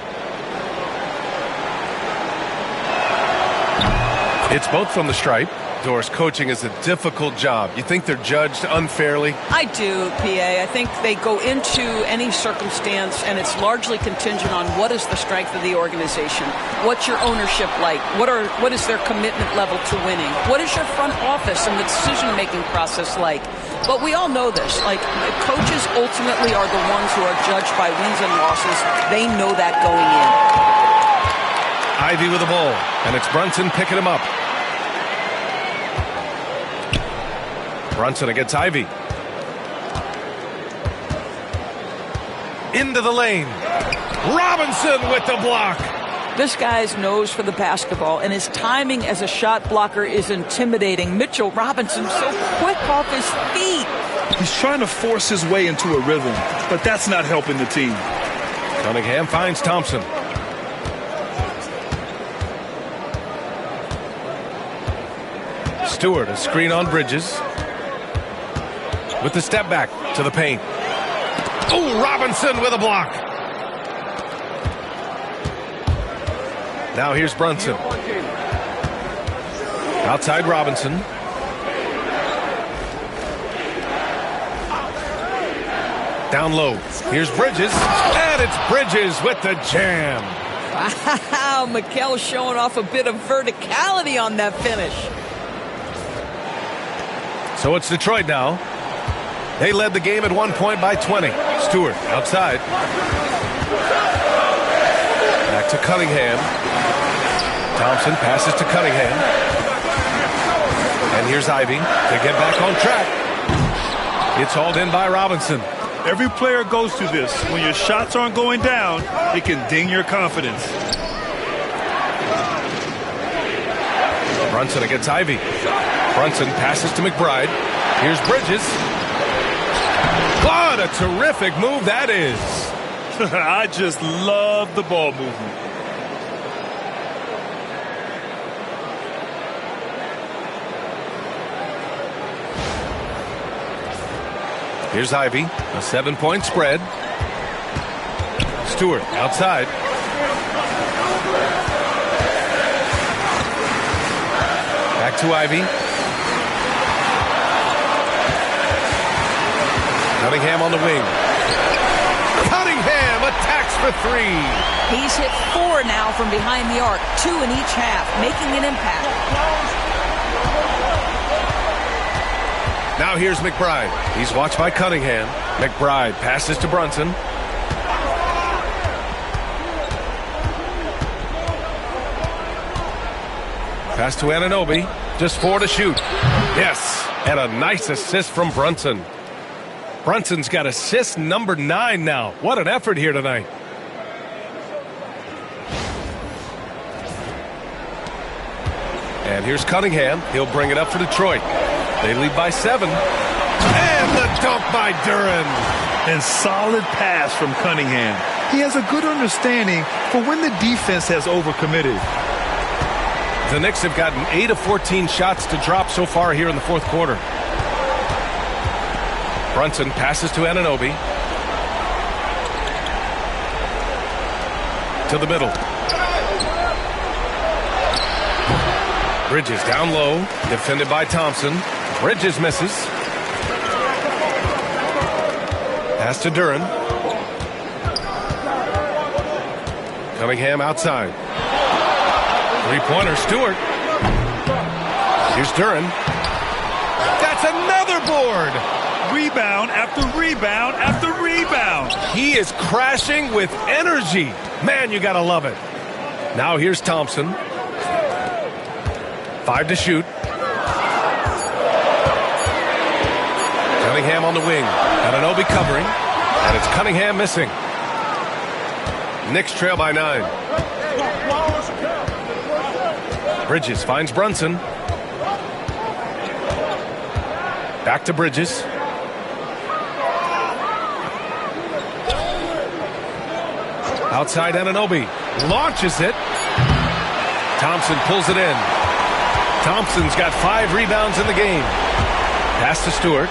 It's both from the stripe. Doris, coaching is a difficult job. You think they're judged unfairly? I do, PA. I think they go into any circumstance, and it's largely contingent on what is the strength of the organization. What's your ownership like? What is their commitment level to winning? What is your front office and the decision-making process like? But we all know this. Like, coaches ultimately are the ones who are judged by wins and losses. They know that going in. Ivy with the ball, and it's Brunson picking him up. Brunson against Ivy. Into the lane. Robinson with the block. This guy's nose for the basketball, and his timing as a shot blocker is intimidating. Mitchell Robinson so quick off his feet. He's trying to force his way into a rhythm, but that's not helping the team. Cunningham finds Thompson. Stewart, a screen on Bridges. With the step back to the paint. Oh, Robinson with a block. Now here's Brunson. Outside Robinson. Down low. Here's Bridges. And it's Bridges with the jam. Wow, Mikal showing off a bit of verticality on that finish. So it's Detroit now. They led the game at 1 point by 20. Stewart outside. Back to Cunningham. Thompson passes to Cunningham. And here's Ivy to get back on track. It's hauled in by Robinson. Every player goes through this. When your shots aren't going down, it can ding your confidence. Brunson against Ivy. Brunson passes to McBride. Here's Bridges. What a terrific move that is. I just love the ball movement. Here's Ivy, a 7-point spread. Stewart outside. Back to Ivy. Cunningham on the wing. Cunningham attacks for three. He's hit 4 now from behind the arc, 2 in each half, making an impact. Now here's McBride. He's watched by Cunningham. McBride passes to Brunson. Pass to Anunoby. Just 4 to shoot. Yes, and a nice assist from Brunson. Brunson's got assist number 9 now. What an effort here tonight. And here's Cunningham. He'll bring it up for Detroit. They lead by 7. And the dunk by Duren. And solid pass from Cunningham. He has a good understanding for when the defense has overcommitted. The Knicks have gotten 8 of 14 shots to drop so far here in the fourth quarter. Brunson passes to Anunoby. To the middle. Bridges down low. Defended by Thompson. Bridges misses. Pass to Duren. Cunningham outside. Three-pointer, Stewart. Here's Duren. That's another board. Rebound after rebound after rebound. He is crashing with energy. Man, you gotta love it. Now here's Thompson. 5 to shoot. Cunningham on the wing. Anunoby covering. And it's Cunningham missing. Knicks trail by 9. Bridges finds Brunson. Back to Bridges. Outside Anunoby. Launches it. Thompson pulls it in. Thompson's got 5 rebounds in the game. Pass to Stewart.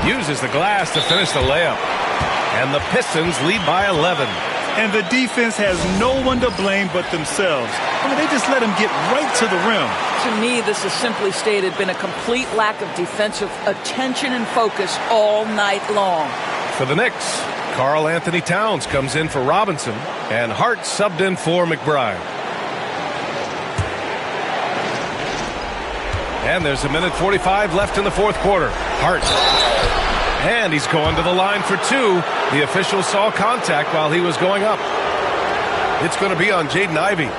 Uses the glass to finish the layup. And the Pistons lead by 11. And the defense has no one to blame but themselves. I mean, they just let him get right to the rim. To me, this is simply stated been a complete lack of defensive attention and focus all night long. For the Knicks, Karl Anthony Towns comes in for Robinson, and Hart subbed in for McBride. And there's 1:45 left in the fourth quarter. Hart. And he's going to the line for 2. The official saw contact while he was going up. It's going to be on Jaden Ivey.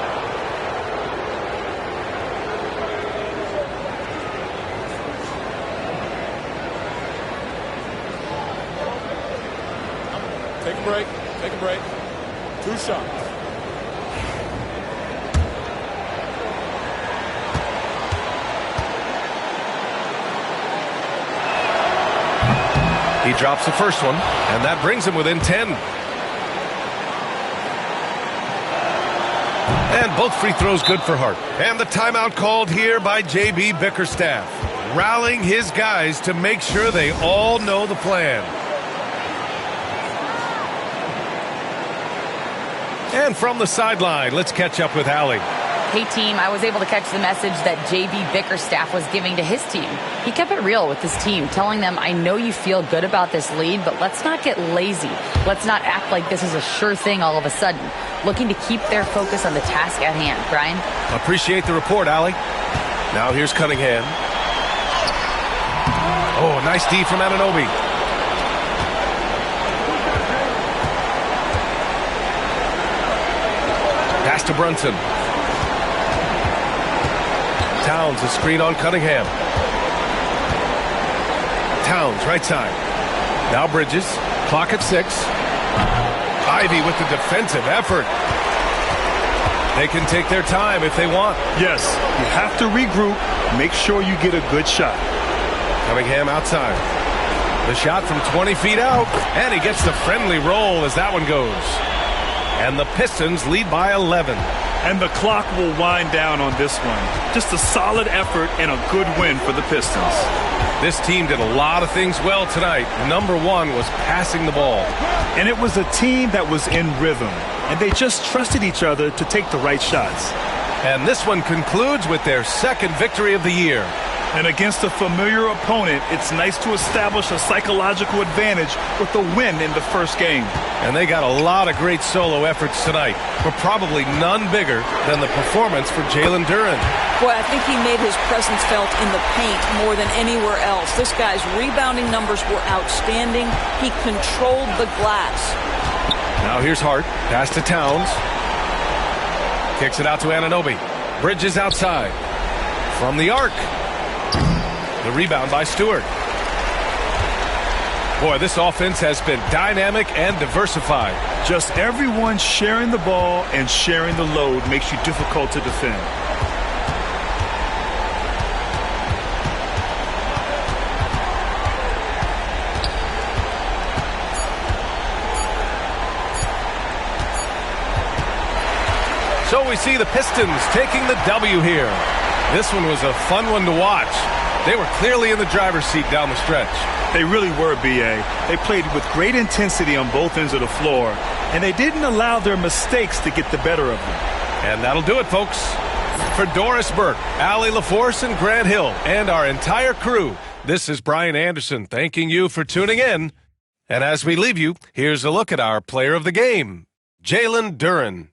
Take a break. Take a break. 2 shots. He drops the first one, and that brings him within 10. And both free throws good for Hart. And the timeout called here by J.B. Bickerstaff, rallying his guys to make sure they all know the plan. And from the sideline, let's catch up with Allie. Hey, team, I was able to catch the message that J.B. Bickerstaff was giving to his team. He kept it real with his team, telling them, I know you feel good about this lead, but let's not get lazy. Let's not act like this is a sure thing all of a sudden. Looking to keep their focus on the task at hand. Brian? Appreciate the report, Allie. Now here's Cunningham. Oh, nice D from Anunoby. Pass to Brunson. Towns, a screen on Cunningham. Towns, right side. Now Bridges. Clock at 6. Ivey with the defensive effort. They can take their time if they want. Yes, you have to regroup. Make sure you get a good shot. Cunningham outside. The shot from 20 feet out. And he gets the friendly roll as that one goes. And the Pistons lead by 11. And the clock will wind down on this one. Just a solid effort and a good win for the Pistons. This team did a lot of things well tonight. Number 1 was passing the ball. And it was a team that was in rhythm. And they just trusted each other to take the right shots. And this one concludes with their second victory of the year. And against a familiar opponent, it's nice to establish a psychological advantage with the win in the first game. And they got a lot of great solo efforts tonight, but probably none bigger than the performance for Jalen Duren. Boy, I think he made his presence felt in the paint more than anywhere else. This guy's rebounding numbers were outstanding. He controlled the glass. Now here's Hart. Pass to Towns. Kicks it out to Anunoby. Bridges outside. From the arc. The rebound by Stewart. Boy, this offense has been dynamic and diversified. Just everyone sharing the ball and sharing the load makes you difficult to defend. So we see the Pistons taking the W here. This one was a fun one to watch. They were clearly in the driver's seat down the stretch. They really were, B.A. They played with great intensity on both ends of the floor, and they didn't allow their mistakes to get the better of them. And that'll do it, folks. For Doris Burke, Allie LaForce, and Grant Hill, and our entire crew, this is Brian Anderson thanking you for tuning in. And as we leave you, here's a look at our player of the game, Jalen Duren.